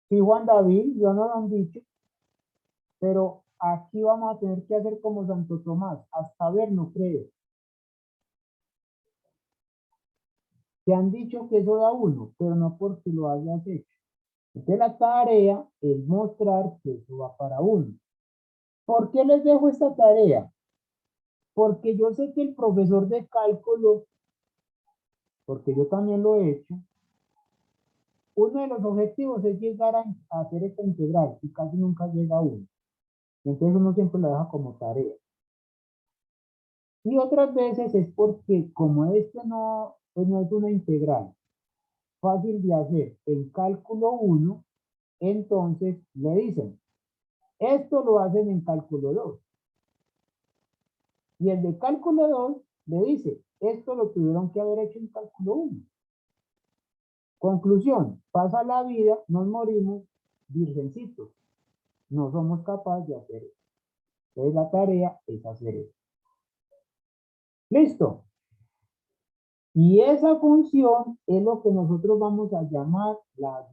Sí, Juan David, yo no lo han dicho, pero aquí vamos a tener que hacer como Santo Tomás, hasta ver no creo. Te han dicho que eso da 1, pero no porque lo hayas hecho. Entonces la tarea es mostrar que eso va para 1. ¿Por qué les dejo esta tarea? Porque yo sé que el profesor de cálculo, porque yo también lo he hecho, uno de los objetivos es llegar a hacer esta integral y casi nunca llega a 1. Entonces uno siempre lo deja como tarea. Y otras veces es porque como este no, pues no es una integral fácil de hacer en cálculo 1, entonces le dicen, esto lo hacen en cálculo 2. Y el de cálculo 2 le dice, esto lo tuvieron que haber hecho en cálculo 1. Conclusión, pasa la vida, nos morimos virgencitos. No somos capaces de hacer eso. Entonces la tarea es hacer eso. ¿Listo? Y esa función es lo que nosotros vamos a llamar la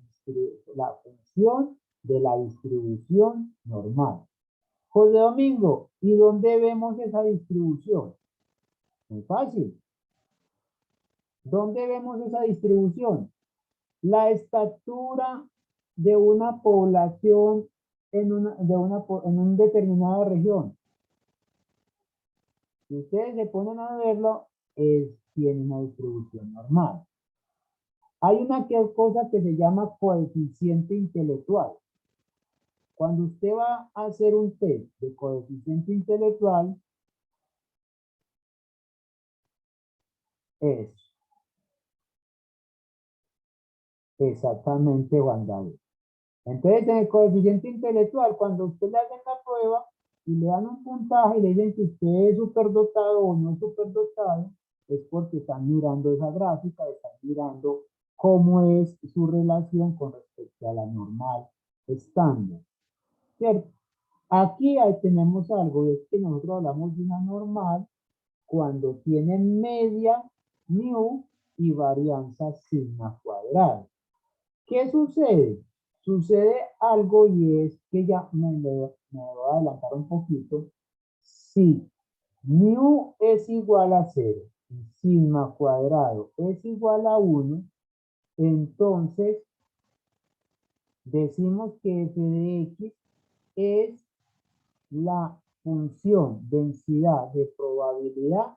función de la distribución normal. José Domingo, ¿y dónde vemos esa distribución? Muy fácil. ¿Dónde vemos esa distribución? La estatura de una población en una determinada región. Si ustedes se ponen a verlo, tiene una distribución normal. Hay una cosa que se llama coeficiente intelectual. Cuando usted va a hacer un test de coeficiente intelectual, es exactamente Juan David. Entonces, en el coeficiente intelectual, cuando usted le hacen la prueba y le dan un puntaje y le dicen que usted es superdotado o no superdotado, es porque están mirando esa gráfica, están mirando cómo es su relación con respecto a la normal estándar. ¿Cierto? Aquí ahí tenemos algo, es que nosotros hablamos de una normal cuando tiene media mu y varianza sigma cuadrada. ¿Qué sucede? Sucede algo y es que ya me voy a adelantar un poquito. Si mu es igual a 0 y sigma cuadrado es igual a 1, entonces decimos que f de x es la función densidad de probabilidad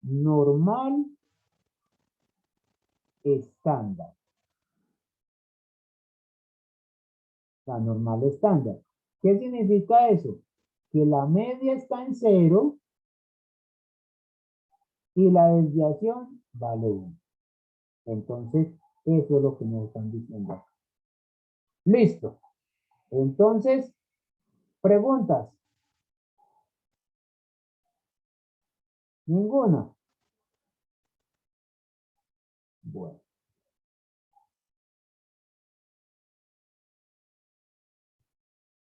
normal estándar. La normal estándar. ¿Qué significa eso? Que la media está en 0 y la desviación vale 1. Entonces, eso es lo que nos están diciendo acá. Listo. Entonces, preguntas. Ninguna. Bueno.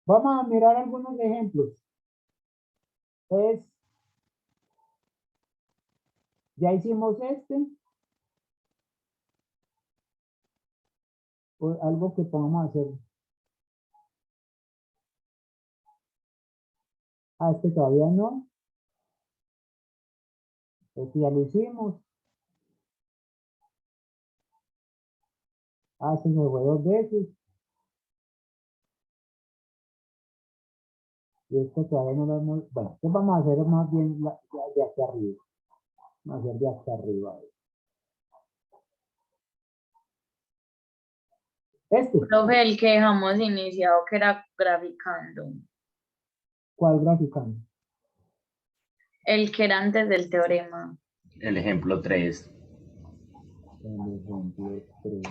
Vamos a mirar algunos ejemplos. Ya hicimos este. O algo que podamos hacer. Este todavía no. Este ya lo hicimos. Este se fue 2 veces. Y este todavía no lo hemos. Bueno, ¿qué vamos a hacer más bien de aquí arriba? Vamos a hacer de aquí arriba. Profe, el que dejamos iniciado que era graficando, ¿Cuál graficando? el que era antes del teorema. El ejemplo 3. El ejemplo 3.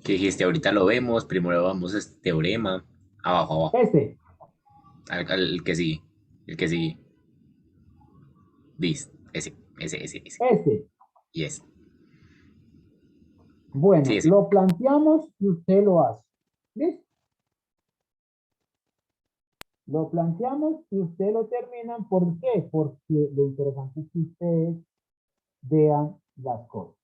Que dijiste, ahorita lo vemos, primero vamos a este teorema, abajo, abajo, Este. al que sigue, el que sigue. ese. Ese. Yes. Bueno, Sí, ese. lo planteamos y usted lo hace. ¿Listo? Lo planteamos y usted lo terminan. ¿Por qué? Porque lo interesante es que ustedes vean las cosas.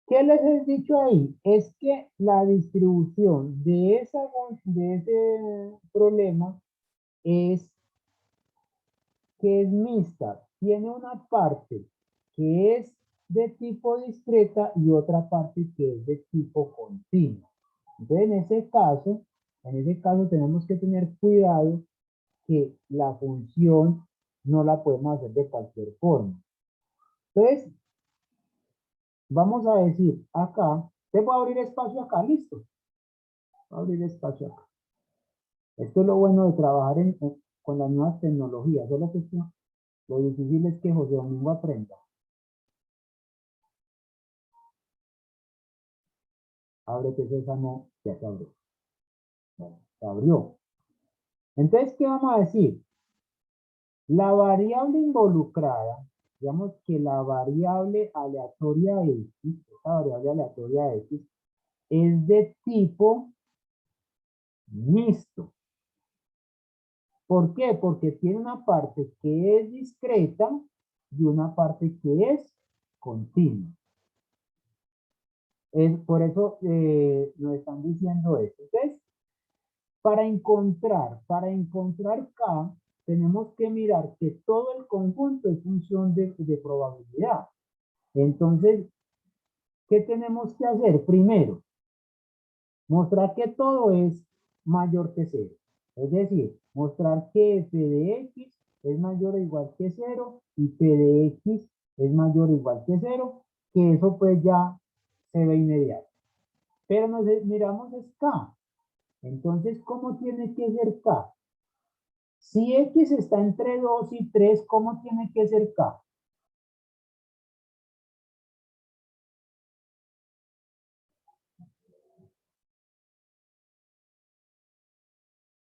¿Qué les he dicho ahí? Es que la distribución de ese problema es que es mixta. Tiene una parte que es de tipo discreta y otra parte que es de tipo continuo. Entonces, en ese caso tenemos que tener cuidado que la función no la podemos hacer de cualquier forma. Entonces, vamos a decir acá, te voy a abrir espacio acá, listo. Voy a abrir espacio acá. Esto es lo bueno de trabajar con las nuevas tecnologías. Solo que lo difícil es que José Domingo aprenda. Ábrete Sésamo, ya se abrió. Bueno, se abrió. Entonces, ¿qué vamos a decir? La variable involucrada, digamos que la variable aleatoria X, esta variable aleatoria X, es de tipo mixto. ¿Por qué? Porque tiene una parte que es discreta y una parte que es continua. Por eso nos están diciendo esto. Entonces, para encontrar K, tenemos que mirar que todo el conjunto es función de probabilidad. Entonces, ¿qué tenemos que hacer? Primero, mostrar que todo es mayor que 0. Es decir, mostrar que f de x es mayor o igual que 0 y p de x es mayor o igual que 0, que eso pues ya se ve inmediato. Pero miramos es K. Entonces, ¿cómo tiene que ser K? Si X está entre 2 y 3, ¿cómo tiene que ser K?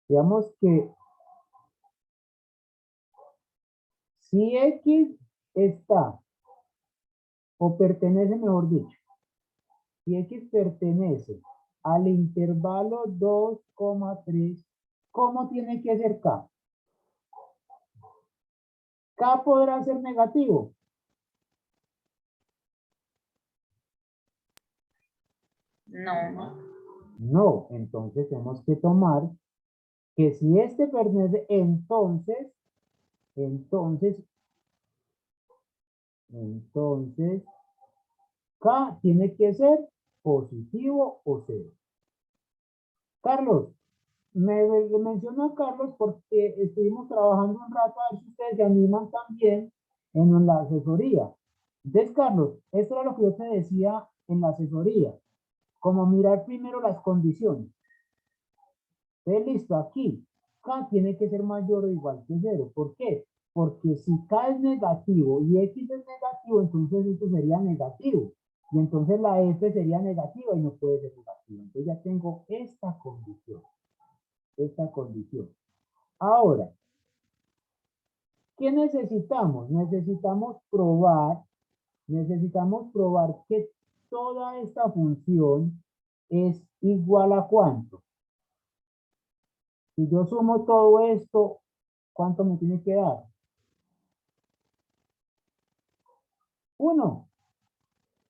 Digamos que si X está, o pertenece, mejor dicho, si X pertenece al intervalo 2,3, ¿cómo tiene que ser K? K podrá ser negativo. No. No, entonces tenemos que tomar que si este pertenece, entonces, K tiene que ser positivo o cero. Carlos, me mencionó Carlos porque estuvimos trabajando un rato a ver si ustedes se animan también en la asesoría. Entonces, Carlos, esto era lo que yo te decía en la asesoría, como mirar primero las condiciones. Entonces, listo, aquí K tiene que ser mayor o igual que 0. ¿Por qué? Porque si K es negativo y X es negativo, entonces esto sería negativo. Y entonces la F sería negativa y no puede ser negativa. Entonces ya tengo esta condición. Ahora, ¿qué necesitamos? Necesitamos probar que toda esta función es igual a ¿cuánto? Si yo sumo todo esto, ¿cuánto me tiene que dar? 1.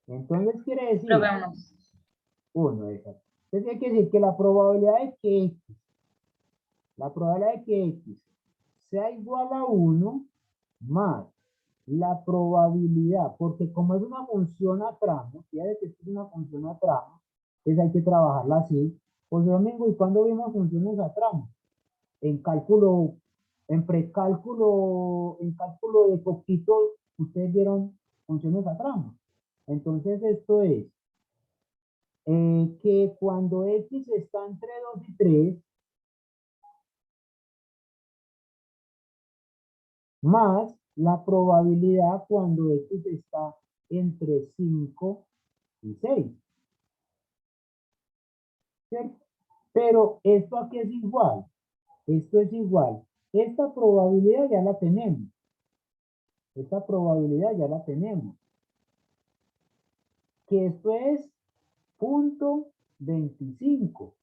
Entonces quiere decir Probemos. 1. Exacto. Entonces quiere decir que la probabilidad de que X sea igual a 1 más la probabilidad, porque como es una función a tramos, fíjate que es una función a tramos, entonces hay que trabajarla así. Pues Domingo, ¿y cuándo vimos funciones a tramos? En cálculo, en precálculo, en cálculo de poquito, ustedes vieron funciones a tramos. Entonces esto es que cuando X está entre 2 y 3, más la probabilidad cuando X está entre 5 y 6. ¿Cierto? Pero esto aquí es igual. Esto es igual. Esta probabilidad ya la tenemos. Esta probabilidad ya la tenemos. Que esto es 0.25.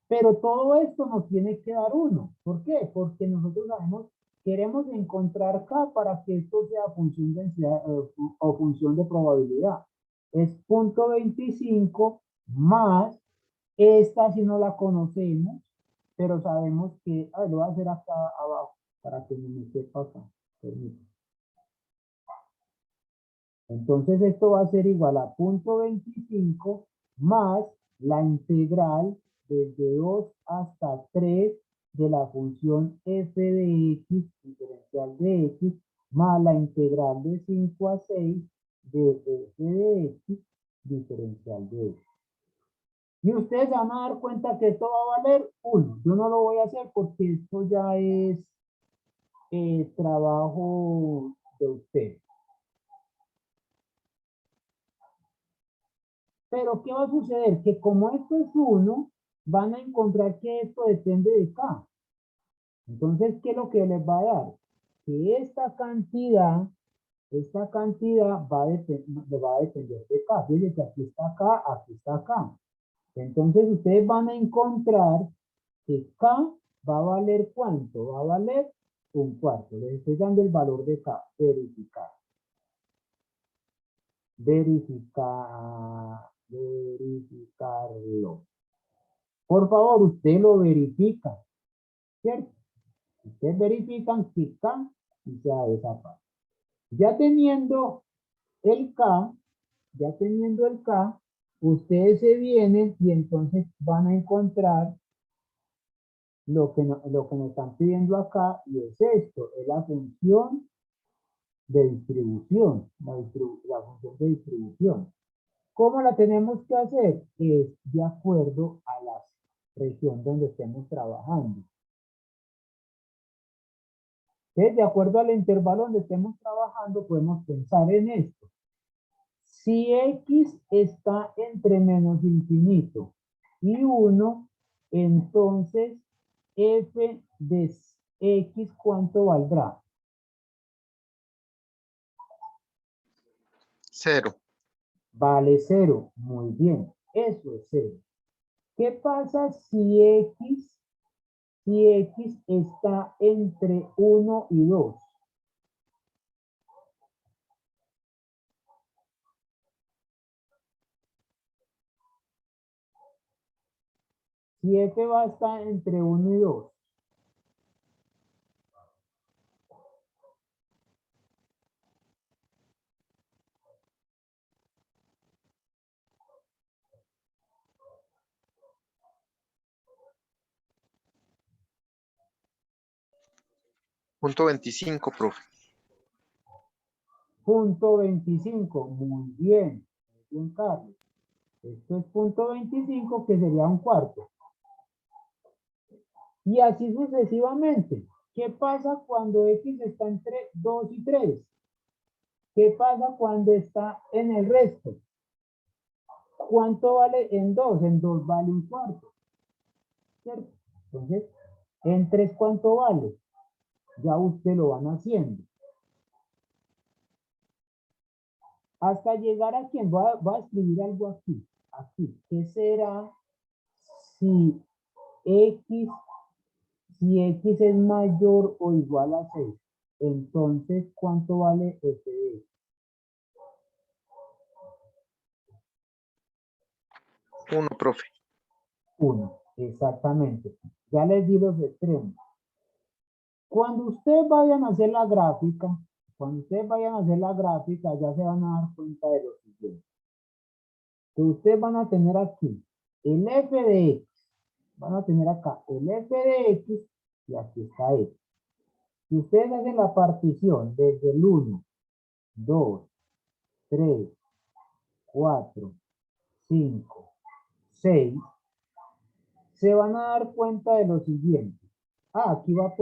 Pero todo esto nos tiene que dar 1. ¿Por qué? Porque nosotros sabemos, queremos encontrar K para que esto sea función de densidad o función de probabilidad. Es 0.25 más, esta si no la conocemos, pero sabemos que, lo voy a hacer acá abajo para que no me sepa acá. Permítame. Entonces esto va a ser igual a 0.25 más la integral desde 2 hasta 3 de la función f de x diferencial de x más la integral de 5 a 6 de f de x diferencial de x. Y ustedes van a dar cuenta que esto va a valer 1. Yo no lo voy a hacer porque esto ya es trabajo de ustedes. Pero ¿qué va a suceder? Que como esto es 1, van a encontrar que esto depende de K. Entonces, ¿qué es lo que les va a dar? Que esta cantidad va a depender de K. Fíjense que aquí está K, aquí está K. Entonces, ustedes van a encontrar que K va a valer ¿cuánto? Va a valer 1/4. Les estoy dando el valor de K. Verificar. Verificarlo. Por favor, usted lo verifica, ¿cierto? Ustedes verifican que K y sea esa parte. Ya teniendo el K, ustedes se vienen y entonces van a encontrar lo que nos están pidiendo acá, y es esto, es la función de distribución, la función de distribución. ¿Cómo la tenemos que hacer? Es de acuerdo a la región donde estemos trabajando. Entonces, de acuerdo al intervalo donde estemos trabajando, podemos pensar en esto. Si x está entre menos infinito y 1, entonces f de x, ¿cuánto valdrá? 0. Vale 0. Muy bien. Eso es 0. ¿Qué pasa si x está entre 1 y 2? Si f va a estar entre 1 y 2. Punto 25, profe. Punto 25. Muy bien. Muy bien, Carlos. Esto es punto 25, que sería 1/4. Y así sucesivamente. ¿Qué pasa cuando x está entre 2 y 3? ¿Qué pasa cuando está en el resto? ¿Cuánto vale en 2? En 2 vale 1/4. ¿Cierto? Entonces, en 3, ¿cuánto vale? Ya usted lo van haciendo. Hasta llegar a quién. Voy a escribir algo aquí. Aquí. ¿Qué será si x es mayor o igual a 6? Entonces, ¿cuánto vale f de x? 1, profe. 1, exactamente. Ya les di los extremos. Cuando ustedes vayan a hacer la gráfica, ya se van a dar cuenta de lo siguiente. Que ustedes van a tener aquí el f de x. Van a tener acá el f de x y aquí está x. Si ustedes hacen la partición desde el 1, 2, 3, 4, 5, 6, se van a dar cuenta de lo siguiente. Aquí va a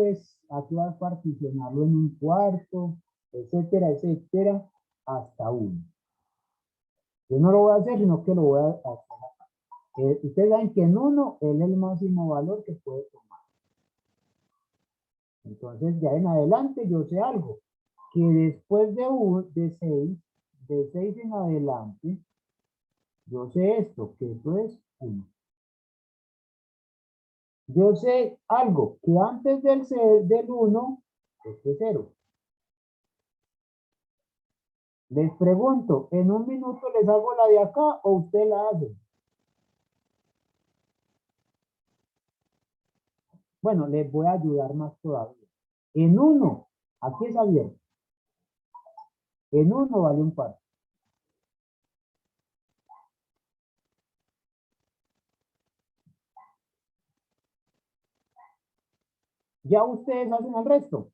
particionarlo en 1/4, etcétera, etcétera, hasta 1. Yo no lo voy a hacer, sino que lo voy a hacer. Ustedes saben que en 1 es el máximo valor que puede tomar. Entonces, ya en adelante yo sé algo, que después de 6 en adelante, yo sé esto, que eso es 1. Yo sé algo, que antes del 1, esto es 0. Les pregunto, ¿en un minuto les hago la de acá o usted la hace? Bueno, les voy a ayudar más todavía. En 1, aquí es abierto. En 1 vale un par. Ya ustedes hacen el resto.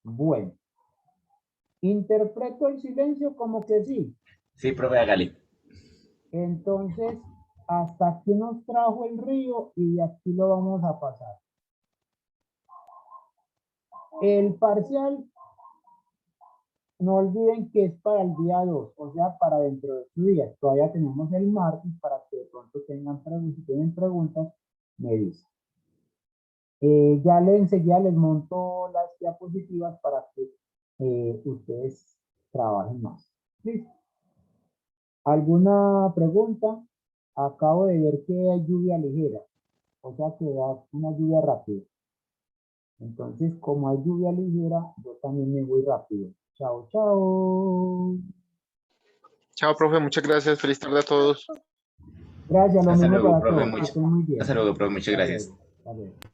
Bueno, interpreto el silencio como que sí. Sí, profe, hágale. Entonces, hasta aquí nos trajo el río y de aquí lo vamos a pasar. El parcial, no olviden que es para el día 2, o sea, para dentro de 8 días. Todavía tenemos el martes para que de pronto si tienen preguntas, me dicen. Ya enseguida les monto las diapositivas para que ustedes trabajen más. ¿Listo? ¿Alguna pregunta? Acabo de ver que hay lluvia ligera, o sea que da una lluvia rápida. Entonces, como hay lluvia ligera, yo también me voy rápido. Chao, chao. Chao, profe, muchas gracias. Feliz tarde a todos. Gracias, lo Hasta mismo luego, para profe. todos. Que estén muy bien. Hasta luego, profe. Muchas Hasta gracias. luego. Hasta luego.